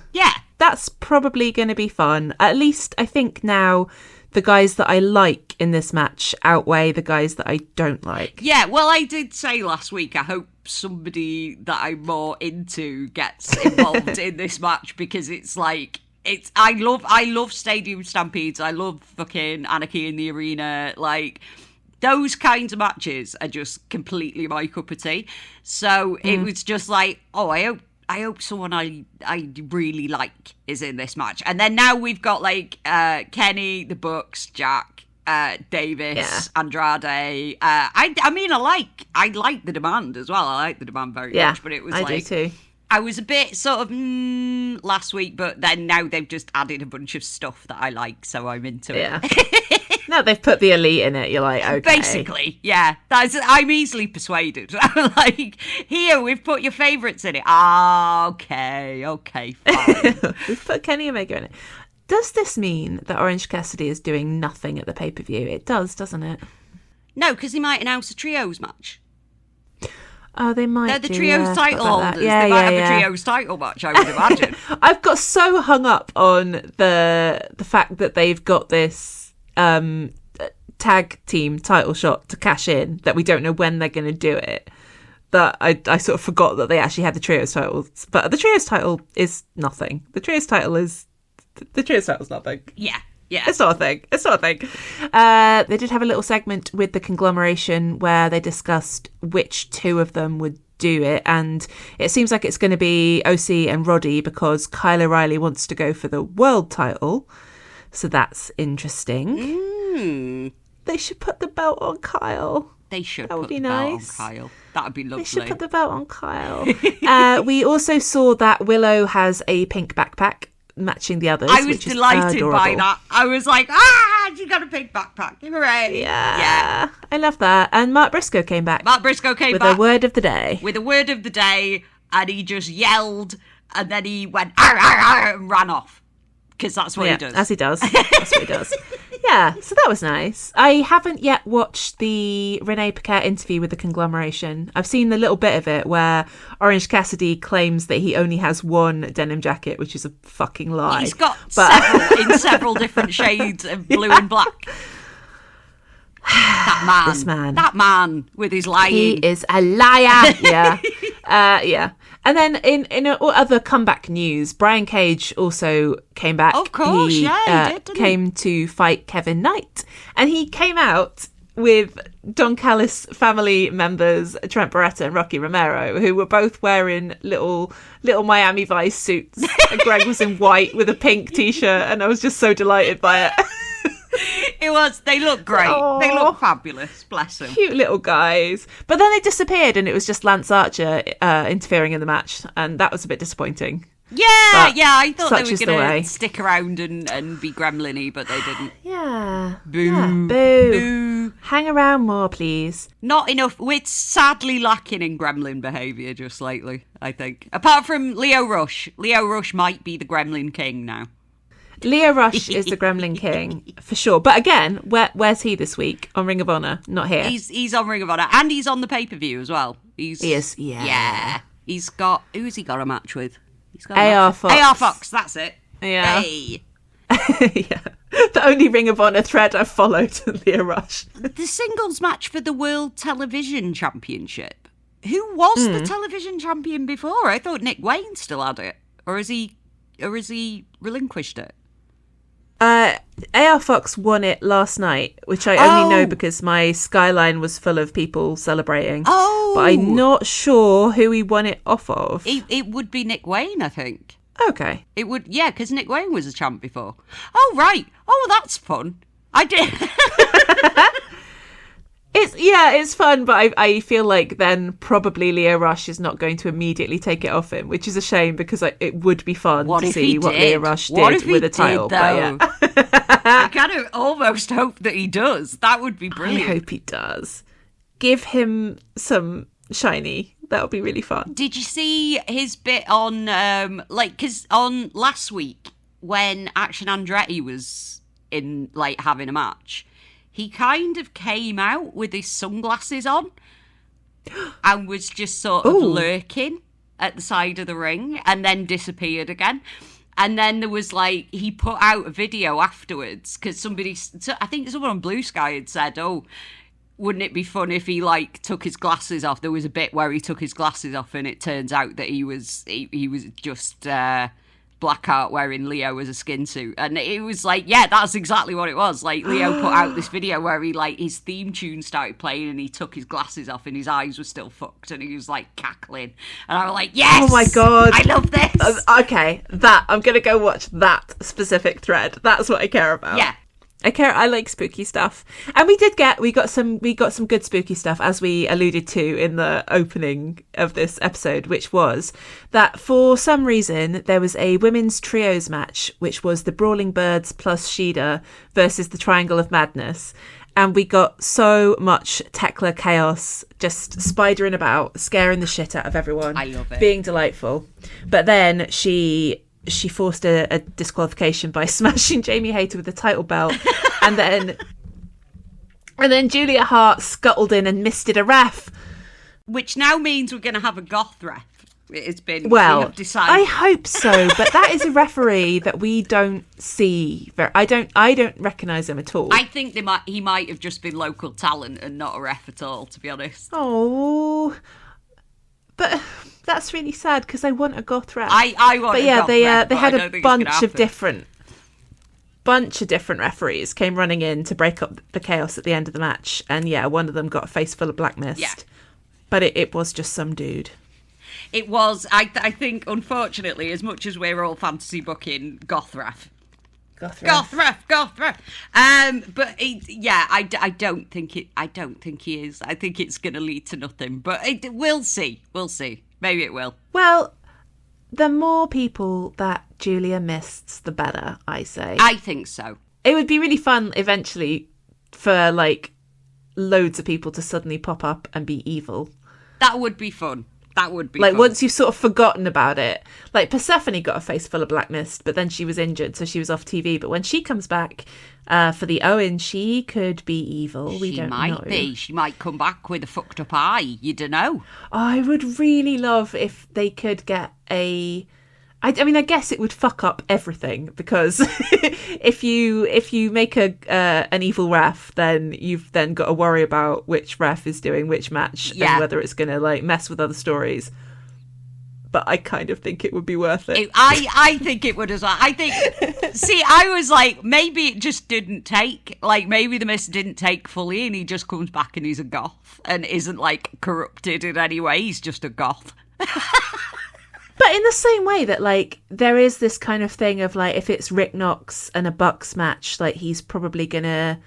that's probably going to be fun. At least I think now the guys that I like in this match outweigh the guys that I don't like. Yeah, well, I did say last week, I hope somebody that I'm more into gets involved in this match, because it's like, I love Stadium Stampedes. I love fucking Anarchy in the Arena. Like, those kinds of matches are just completely my cup of tea. So it was just like, I hope someone I really like is in this match. And then now we've got like Kenny, the Bucks, Jack, Davis, Andrade. I mean, I like the demand as well. I like the demand very much, but it was I do too. I was a bit sort of last week, but then now they've just added a bunch of stuff that I like, so I'm into it. Now they've put the elite in it, you're like, okay. Basically, yeah. I'm easily persuaded. I'm like, here, we've put your favourites in it. Okay, fine. We've put Kenny Omega in it. Does this mean that Orange Cassidy is doing nothing at the pay-per-view? It does, doesn't it? No, because they might announce a trios match. Oh, they might. They're the trios title holders. They might have a trios title match, I would imagine. I've got so hung up on the fact that they've got this tag team title shot to cash in that we don't know when they're going to do it, that I sort of forgot that they actually had the trios titles. But the trios title is nothing. The trios title's nothing. Yeah. It's not a thing. They did have a little segment with the conglomeration where they discussed which two of them would do it, and it seems like it's going to be OC and Roddy because Kyle O'Reilly wants to go for the world title, so that's interesting. They should put the belt on Kyle. They should. That would be nice. Belt on Kyle. That would be lovely. They should put the belt on Kyle. We also saw that Willow has a pink backpack matching the others. I was delighted by that. I was like, she got a pink backpack. Hooray. Yeah. I love that. And Mark Briscoe came back. With a word of the day. And he just yelled, and then he went, arr, arr, arr, and ran off. Because that's what he does. As he does. That's what he does. Yeah, so that was nice. I haven't yet watched the Renee Paquette interview with the conglomeration. I've seen the little bit of it where Orange Cassidy claims that he only has one denim jacket, which is a fucking lie. He's got several different shades of blue and black. That man with his lying. He is a liar. Yeah. And then in other comeback news, Brian Cage also came back. Of course, he did, came to fight Kevin Knight. And he came out with Don Callis family members, Trent Beretta and Rocky Romero, who were both wearing little Miami Vice suits. And Greg was in white with a pink T-shirt, and I was just so delighted by it. They look great. Aww. They look fabulous. Bless them. Cute little guys. But then they disappeared and it was just Lance Archer interfering in the match. And that was a bit disappointing. Yeah. I thought they were going to stick around and be gremlin-y, but they didn't. Yeah. Boo. Yeah. Boo. Hang around more, please. Not enough. We're sadly lacking in gremlin behaviour just lately, I think. Apart from Lio Rush. Lio Rush might be the gremlin king now. Lio Rush is the Gremlin King for sure. But again, where's he this week? On Ring of Honor, not here. He's on Ring of Honor, and he's on the pay-per-view as well. He is. Yeah. He's got who's he got a match with? He's got AR Fox. AR Fox. That's it. Yeah. Hey. Yeah. The only Ring of Honor thread I've followed, Lio Rush. The singles match for the World Television Championship. Who was the television champion before? I thought Nick Wayne still had it, or is he relinquished it? AR Fox won it last night, which I only know because my skyline was full of people celebrating. Oh! But I'm not sure who he won it off of. It would be Nick Wayne, I think. Okay. It would, yeah, because Nick Wayne was a champ before. Oh, right. Oh, that's fun. I did. It's fun, but I feel like then probably Lio Rush is not going to immediately take it off him, which is a shame because it would be fun to see what Lio Rush did with a title. I kind of almost hope that he does. That would be brilliant. I hope he does. Give him some shiny. That would be really fun. Did you see his bit on, because on last week when Action Andretti was in, having a match, he kind of came out with his sunglasses on and was just sort of lurking at the side of the ring and then disappeared again. And then there was he put out a video afterwards because I think someone on Blue Sky had said, wouldn't it be fun if he took his glasses off? There was a bit where he took his glasses off and it turns out that he was just Blackheart wearing Lio as a skin suit, and it was that's exactly what it was. Lio put out this video where he his theme tune started playing and he took his glasses off and his eyes were still fucked and he was cackling, and I was like, yes, oh my god, I love this. Okay, I'm gonna go watch that specific thread. That's what I care about. Yeah, I like spooky stuff, and we got some good spooky stuff, as we alluded to in the opening of this episode, which was that for some reason there was a women's trios match, which was the Brawling Birds plus Shida versus the Triangle of Madness, and we got so much Tekla chaos, just spidering about, scaring the shit out of everyone. I love it, being delightful. But then she forced a disqualification by smashing Jamie Hayter with the title belt, and then Julia Hart scuttled in and misted a ref, which now means we're going to have a Goth ref. It's been decided. I hope so, but that is a referee that we don't see. I don't recognise him at all. I think he might have just been local talent and not a ref at all, to be honest. Oh, but that's really sad because I want a Goth ref. I want. But yeah, they had a bunch of different referees came running in to break up the chaos at the end of the match, and yeah, one of them got a face full of black mist. Yeah. But it was just some dude. It was. I think, unfortunately, as much as we're all fantasy booking Goth ref. But I don't think he is. I think it's going to lead to nothing. But we'll see. Maybe it will. Well, the more people that Julia mists, the better, I say. I think so. It would be really fun eventually for loads of people to suddenly pop up and be evil. That would be fun. Fun. Once you've sort of forgotten about it. Like Persephone got a face full of black mist, but then she was injured, so she was off TV. But when she comes back for the Owen, she could be evil. We don't know. She might be. She might come back with a fucked up eye. You don't know. I would really love if they could get a... I mean, I guess it would fuck up everything, because if you make an evil ref, then you've then got to worry about which ref is doing which match and whether it's going to mess with other stories. But I kind of think it would be worth it. I think it would as well. I think. See, I was like, maybe it just didn't take. Maybe the mist didn't take fully, and he just comes back and he's a goth and isn't corrupted in any way. He's just a goth. But in the same way that, there is this kind of thing of, if it's Rick Knox and a Bucks match, he's probably going to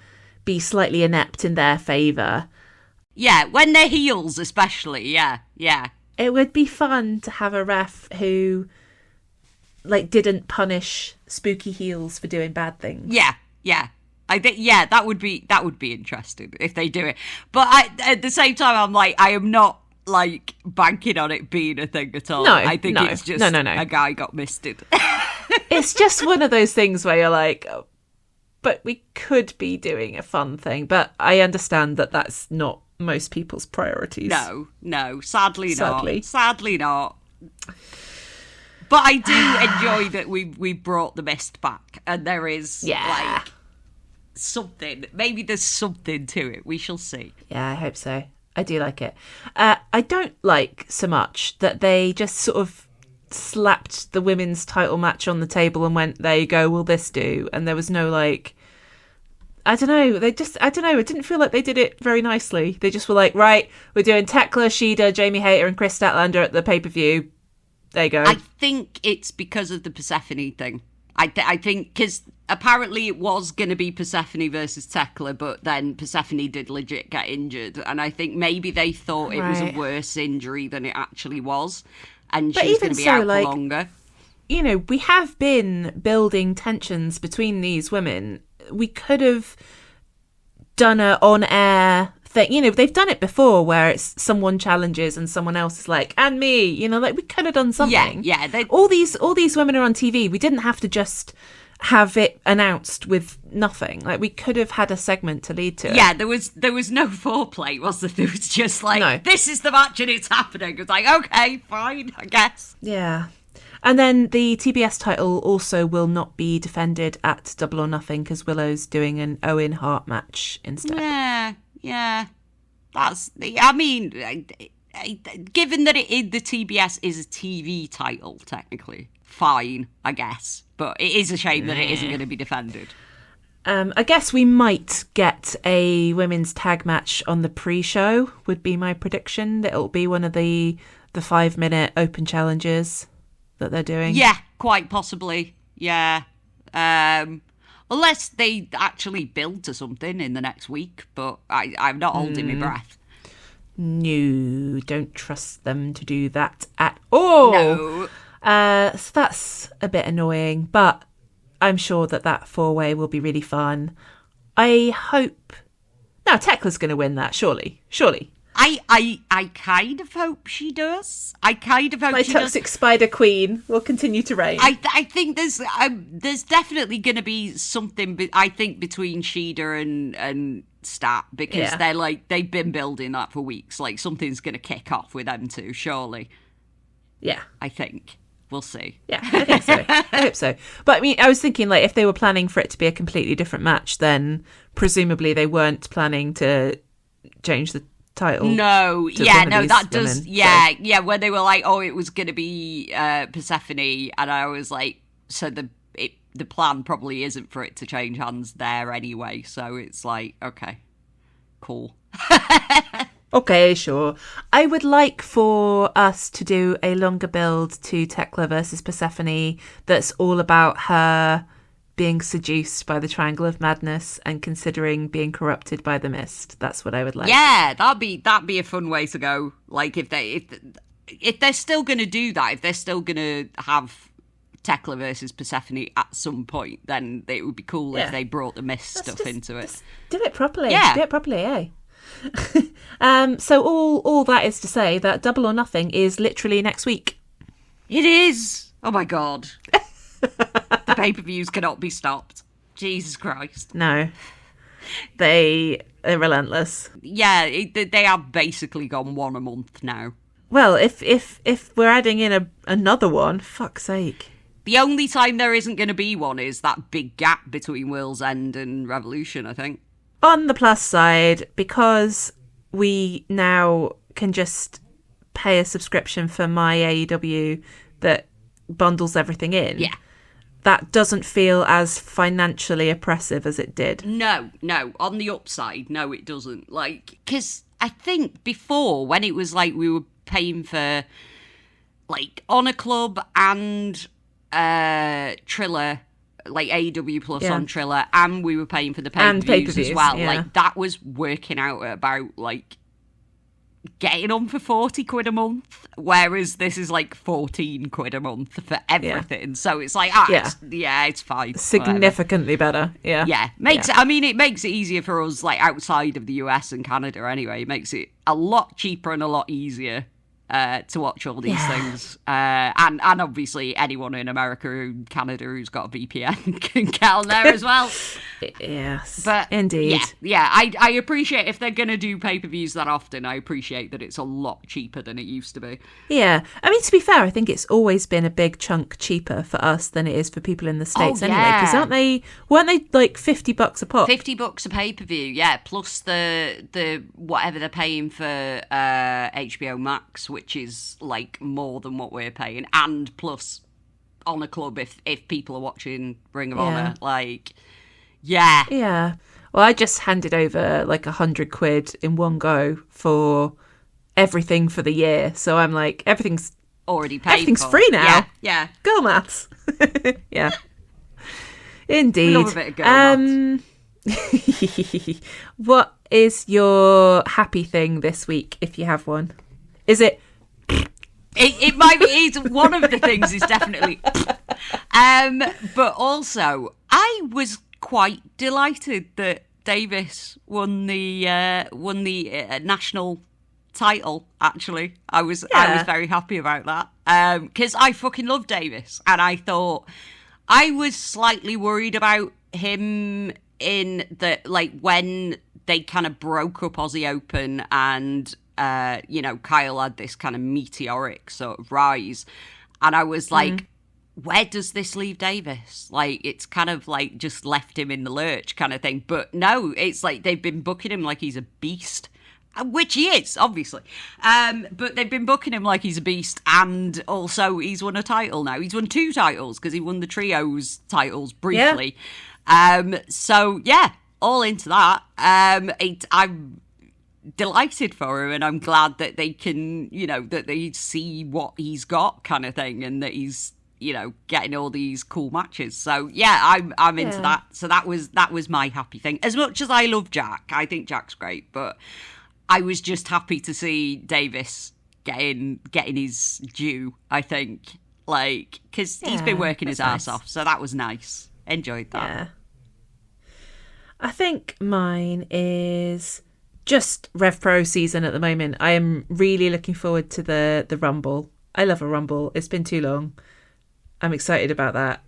be slightly inept in their favour. Yeah, when they're heels especially, yeah. It would be fun to have a ref who, didn't punish spooky heels for doing bad things. Yeah. I think, that would be interesting if they do it. But at the same time, I'm I am not, banking on it being a thing at all. No, I think it's just no. a guy got misted. It's just one of those things where you're oh, but we could be doing a fun thing. But I understand that that's not most people's priorities. No, sadly not. But I do enjoy that we brought the mist back, and there is something. Maybe there's something to it. We shall see. Yeah, I hope so. I do like it. I don't like so much that they just sort of slapped the women's title match on the table and went, there you go, will this do? And there was no I don't know. It didn't feel like they did it very nicely. They just were right, we're doing Tekla, Shida, Jamie Hayter and Chris Statlander at the pay-per-view. There you go. I think it's because of the Persephone thing. I think because apparently it was going to be Persephone versus Tekla, but then Persephone did legit get injured. And I think maybe they thought it was a worse injury than it actually was. And she's going to be out for longer. We have been building tensions between these women. We could have done a on-air thing. They've done it before where it's someone challenges and someone else is and me. We could have done something. Yeah. All these women are on TV. We didn't have to just have it announced with nothing. We could have had a segment to lead to it. Yeah, there was no foreplay, was there? There was just no. This is the match and it's happening. It's okay, fine, I guess. Yeah. And then the TBS title also will not be defended at Double or Nothing because Willow's doing an Owen Hart match instead. Yeah. I mean, given that the TBS is a TV title, technically, fine, I guess. But it is a shame that it isn't going to be defended. I guess we might get a women's tag match on the pre-show, would be my prediction. That it'll be one of the 5-minute open challenges that they're doing. Yeah, quite possibly. Yeah. Unless they actually build to something in the next week, but I'm not holding my breath. No, don't trust them to do that at all. No. So that's a bit annoying, but I'm sure that four-way will be really fun. I hope... No, Tekla's going to win that, surely. I kind of hope she does. I kind of hope My she does. toxic spider queen will continue to reign. I think there's definitely going to be something, I think, between Shida and Stat, because they've been building that for weeks. Like, something's going to kick off with them two, surely. Yeah. I think. We'll see. Yeah, I think so. I hope so. But I mean, I was thinking, like, if they were planning for it to be a completely different match, then presumably they weren't planning to change the title. No, that does. Women, yeah, where they were like, oh, it was going to be Persephone, and I was like, so the plan probably isn't for it to change hands there anyway. So it's like, okay, cool. Okay, sure. I would like for us to do a longer build to Tekla versus Persephone that's all about her being seduced by the Triangle of Madness and considering being corrupted by the Mist. That's what I would like. Yeah, that'd be a fun way to go. Like, if they're still going to do that, if they're still going to have Tekla versus Persephone at some point, then it would be cool if they brought the Mist stuff into it. Just do it properly. Yeah. Do it properly, eh? So all that is to say that Double or Nothing is literally next week. It is. Oh my god. The pay-per-views cannot be stopped. Jesus Christ. No. They're relentless. Yeah, they have basically gone one a month now. Well, if we're adding in another one, fuck's sake. The only time there isn't going to be one is that big gap between World's End and Revolution, I think. On the plus side, because we now can just pay a subscription for my AEW that bundles everything in. Yeah. That doesn't feel as financially oppressive as it did. No. On the upside, no, it doesn't. Like, because I think before, when it was like we were paying for, like, Honor Club and Triller, like AEW Plus on Triller, and we were paying for the pay-per-views as well. Yeah. Like, that was working out at about, like, getting on for 40 quid a month, whereas this is like 14 quid a month for everything. So it's like, it's fine. Significantly better. It makes it easier for us, like, outside of the US and Canada anyway. It makes it a lot cheaper and a lot easier to watch all these things. And obviously anyone in America and Canada who's got a VPN can get on there as well. Yes, but indeed. Yeah, I appreciate, if they're going to do pay-per-views that often, I appreciate that it's a lot cheaper than it used to be. Yeah, I mean, to be fair, I think it's always been a big chunk cheaper for us than it is for people in the States anyway. Because weren't they like $50 a pop? $50 a pay-per-view, yeah, plus the whatever they're paying for HBO Max, which is like more than what we're paying, and plus Honor Club if people are watching Ring of Honor, like. Yeah. Well, I just handed over like £100 in one go for everything for the year, so I'm like, everything's already paid. Everything's free now. Yeah. Girl maths. Yeah. Indeed. We love a bit of girl maths. What is your happy thing this week, if you have one? Is it? It might be. It's one of the things is definitely. But also, I was quite delighted that Davis won the national title. Actually, I was very happy about that because I fucking love Davis, and I thought I was slightly worried about him in the, like, when they kind of broke up Aussie Open and Kyle had this kind of meteoric sort of rise, and I was like, where does this leave Davis? Like, it's kind of like just left him in the lurch kind of thing. But no, it's like they've been booking him like he's a beast, which he is, obviously. But they've been booking him like he's a beast, and also he's won a title now. He's won 2 titles because he won the trios titles briefly. Yeah. So yeah, all into that. I'm delighted for him, and I'm glad that they can, that they see what he's got kind of thing, and that he's getting all these cool matches. So yeah, I'm into that. So that was my happy thing. As much as I love Jack, I think Jack's great, but I was just happy to see Davis getting his due, I think. Like, because he's been working his ass off, so that was nice. Enjoyed that. Yeah. I think mine is just RevPro season at the moment. I am really looking forward to the Rumble. I love a Rumble. It's been too long. I'm excited about that.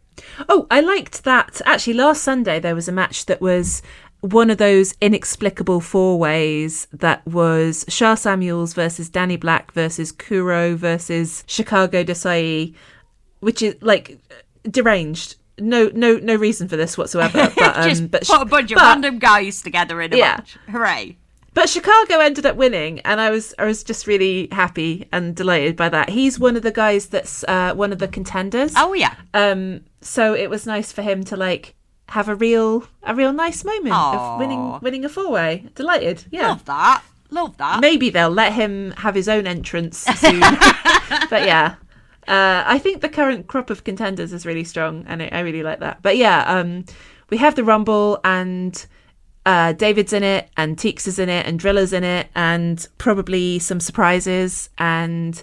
Oh, I liked that. Actually, last Sunday there was a match that was one of those inexplicable four-ways that was Shah Samuels versus Danny Black versus Kuro versus Chicago Desai, which is like deranged. No reason for this whatsoever. But just put a bunch of random guys together in a match. Hooray. But Chicago ended up winning, and I was just really happy and delighted by that. He's one of the guys that's one of the contenders. Oh yeah. So it was nice for him to like have a real nice moment of winning a four-way. Delighted. Yeah. Love that. Maybe they'll let him have his own entrance soon. But yeah. I think the current crop of contenders is really strong, and I really like that. But yeah, we have the Rumble, and David's in it, and Teeks is in it, and Driller's in it, and probably some surprises. And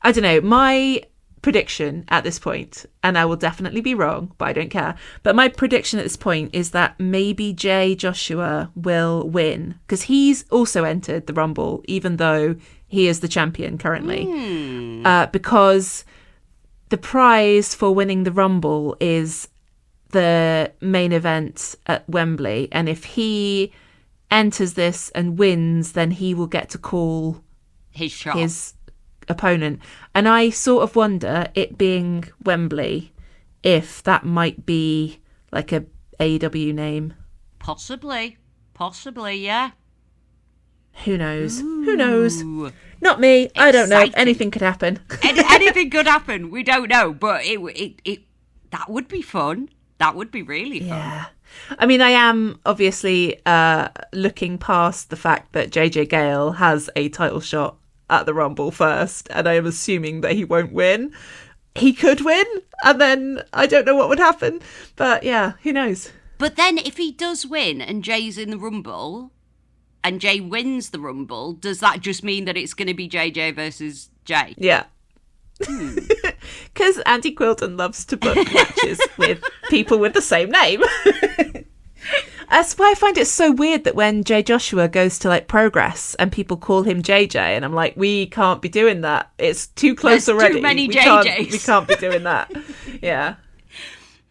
I don't know, my prediction at this point, and I will definitely be wrong, but I don't care. But my prediction at this point is that maybe Jay Joshua will win, because he's also entered the Rumble, even though he is the champion currently. Because the prize for winning the Rumble is the main event at Wembley, and if he enters this and wins, then he will get to call his shot. His opponent. And I sort of wonder, it being Wembley, if that might be like a AEW name. Possibly, yeah. Who knows? Ooh. Who knows? Not me. Exciting. I don't know. Anything could happen. Anything could happen. We don't know, but it that would be fun. That would be really fun. Yeah. I mean, I am obviously looking past the fact that JJ Gale has a title shot at the Rumble first, and I am assuming that he won't win. He could win, and then I don't know what would happen. But yeah, who knows? But then if he does win and Jay's in the Rumble, and Jay wins the Rumble, does that just mean that it's going to be JJ versus Jay? Yeah. Because Andy Quilton loves to book matches with people with the same name. That's why I find it so weird that when Jay Joshua goes to like Progress and people call him JJ, and I'm like, we can't be doing that. It's too close already. Too many JJs. We can't be doing that. Yeah.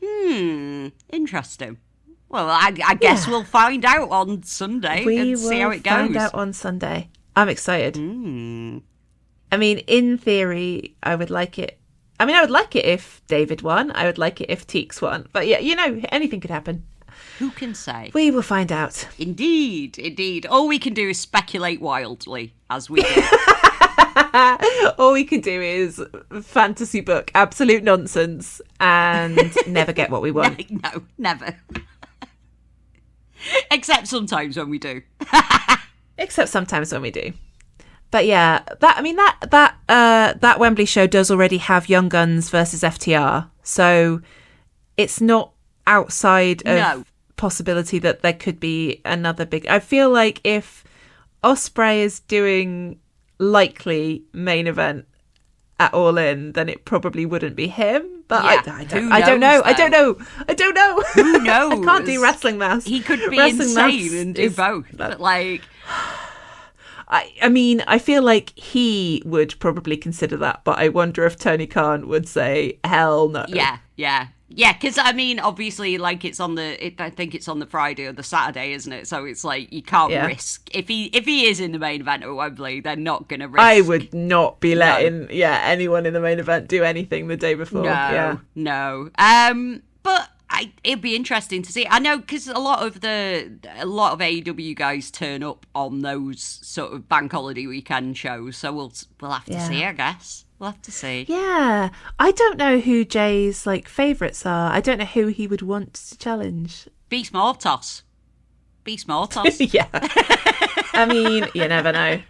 Interesting. Well, I guess we'll find out on Sunday and see how it goes. We will find out on Sunday. I'm excited. I mean, in theory, I would like it. I mean, I would like it if David won. I would like it if Teeks won. But yeah, anything could happen. Who can say? We will find out. Indeed. All we can do is speculate wildly, as we do. All we can do is fantasy book absolute nonsense and never get what we want. No, never. Except sometimes when we do. But yeah, that Wembley show does already have Young Guns versus FTR, so it's not outside of possibility that there could be another big. I feel like if Ospreay is doing likely main event at All In, then it probably wouldn't be him. But I don't know. Who knows? I can't do wrestling maths. He could be insane and do both. But like, I mean, I feel like he would probably consider that, but I wonder if Tony Khan would say, hell no. Yeah, because I mean, obviously, like I think it's on the Friday or the Saturday, isn't it? So it's like you can't risk if he is in the main event at Wembley, they're not going to risk. I would not be letting anyone in the main event do anything the day before. No. But it'd be interesting to see. I know because a lot of AEW guys turn up on those sort of bank holiday weekend shows, so we'll have to see, I guess. We'll have to see. Yeah. I don't know who Jay's favourites are. I don't know who he would want to challenge. Beast Mortos. Yeah. I mean, you never know.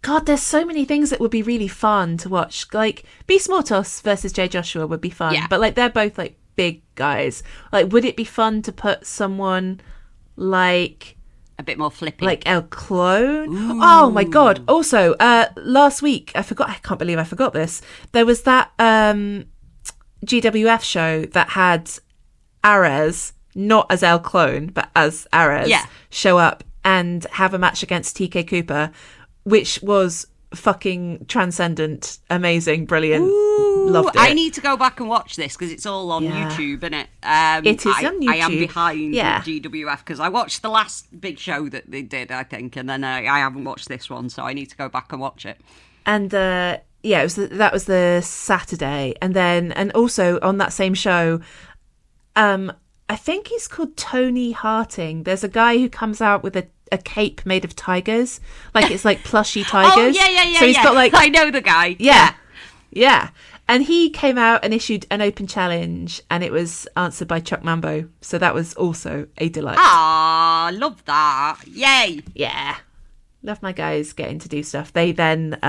God, there's so many things that would be really fun to watch. Like, Beast Mortos versus Jay Joshua would be fun. Yeah. But, like, they're both, like, big guys. Like, would it be fun to put someone like... a bit more flippy. Like El Clone? Ooh. Oh, my God. Also, last week, I can't believe I forgot this. There was that GWF show that had Ares, not as El Clone, but as Ares, show up and have a match against TK Cooper, which was fucking transcendent, amazing, brilliant. Ooh, loved it. I need to go back and watch this because it's all on YouTube, isn't it? It is on YouTube. I am behind GWF because I watched the last big show that they did, I think, and then I haven't watched this one, so I need to go back and watch it. And that was the Saturday, and also on that same show, I think he's called Tony Harting. There's a guy who comes out with a cape made of tigers, like it's like plushy tigers. Oh yeah. So he's got like, I know the guy. Yeah. And he came out and issued an open challenge, and it was answered by Chuck Mambo. So that was also a delight. Ah, love that! Yay! Yeah, love my guys getting to do stuff. They then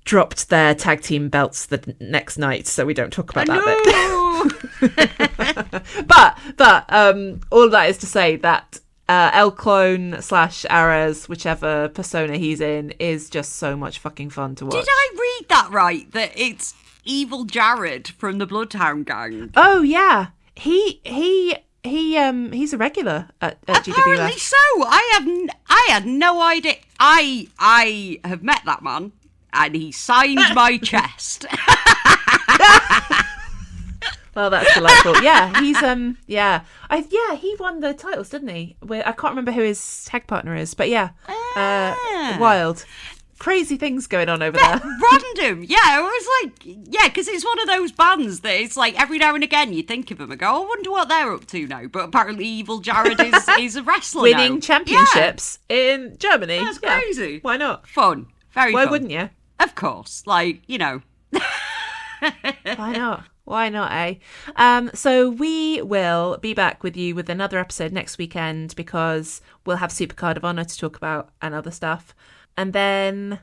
dropped their tag team belts the next night, so we don't talk about that bit. but all of that is to say that El Clone / Ares, whichever persona he's in, is just so much fucking fun to watch. Did I read that right? That it's Evil Jared from the Bloodhound Gang? Oh yeah, he's a regular at GWF. Apparently so. I had no idea. I have met that man, and he signed my chest. Well, that's delightful. Yeah, he's he won the titles, didn't he? I can't remember who his tag partner is, but wild, crazy things going on over there. Random, yeah. It was like, because it's one of those bands that it's like every now and again you think of them and go, I wonder what they're up to now. But apparently, Evil Jared is a wrestler winning now. championships in Germany. That's crazy. Why not? Fun, very. Why fun. Wouldn't you? Of course, Why not? Why not, eh? So we will be back with you with another episode next weekend because we'll have Supercard of Honor to talk about and other stuff. And then,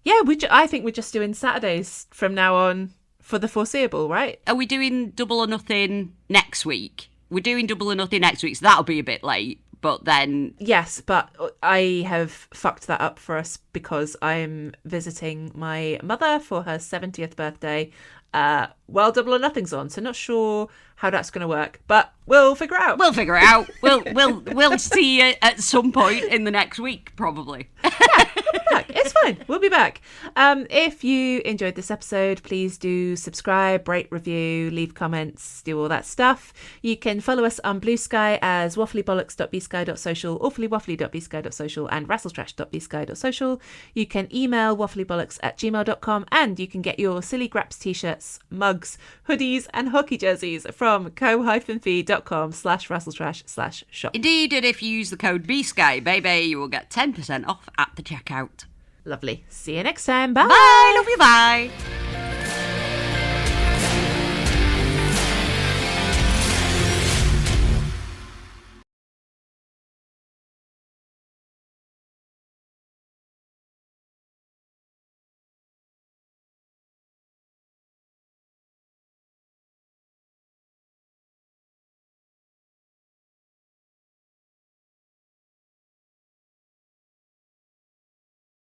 I think we're just doing Saturdays from now on for the foreseeable, right? Are we doing Double or Nothing next week? We're doing Double or Nothing next week, so that'll be a bit late. But then... Yes, but I have fucked that up for us because I'm visiting my mother for her 70th birthday while Double or Nothing's on. So not sure how that's going to work, but we'll figure it out. We'll figure it out. We'll see you at some point in the next week, probably. Yeah, it's fine. We'll be back. If you enjoyed this episode, please do subscribe, rate, review, leave comments, do all that stuff. You can follow us on Blue Sky as wafflybollocks.bsky.social, awfullywaffly.bsky.social, and wrestletrash.bsky.social. You can email wafflybollocks@gmail.com, and you can get your Silly Graps t-shirts, mugs, hoodies, and hockey jerseys from co-fi.com/wrestletrash/shop. Indeed, and if you use the code BSky, baby, you will get 10% off at the checkout. Lovely. See you next time. Bye. Bye. Love you. Bye.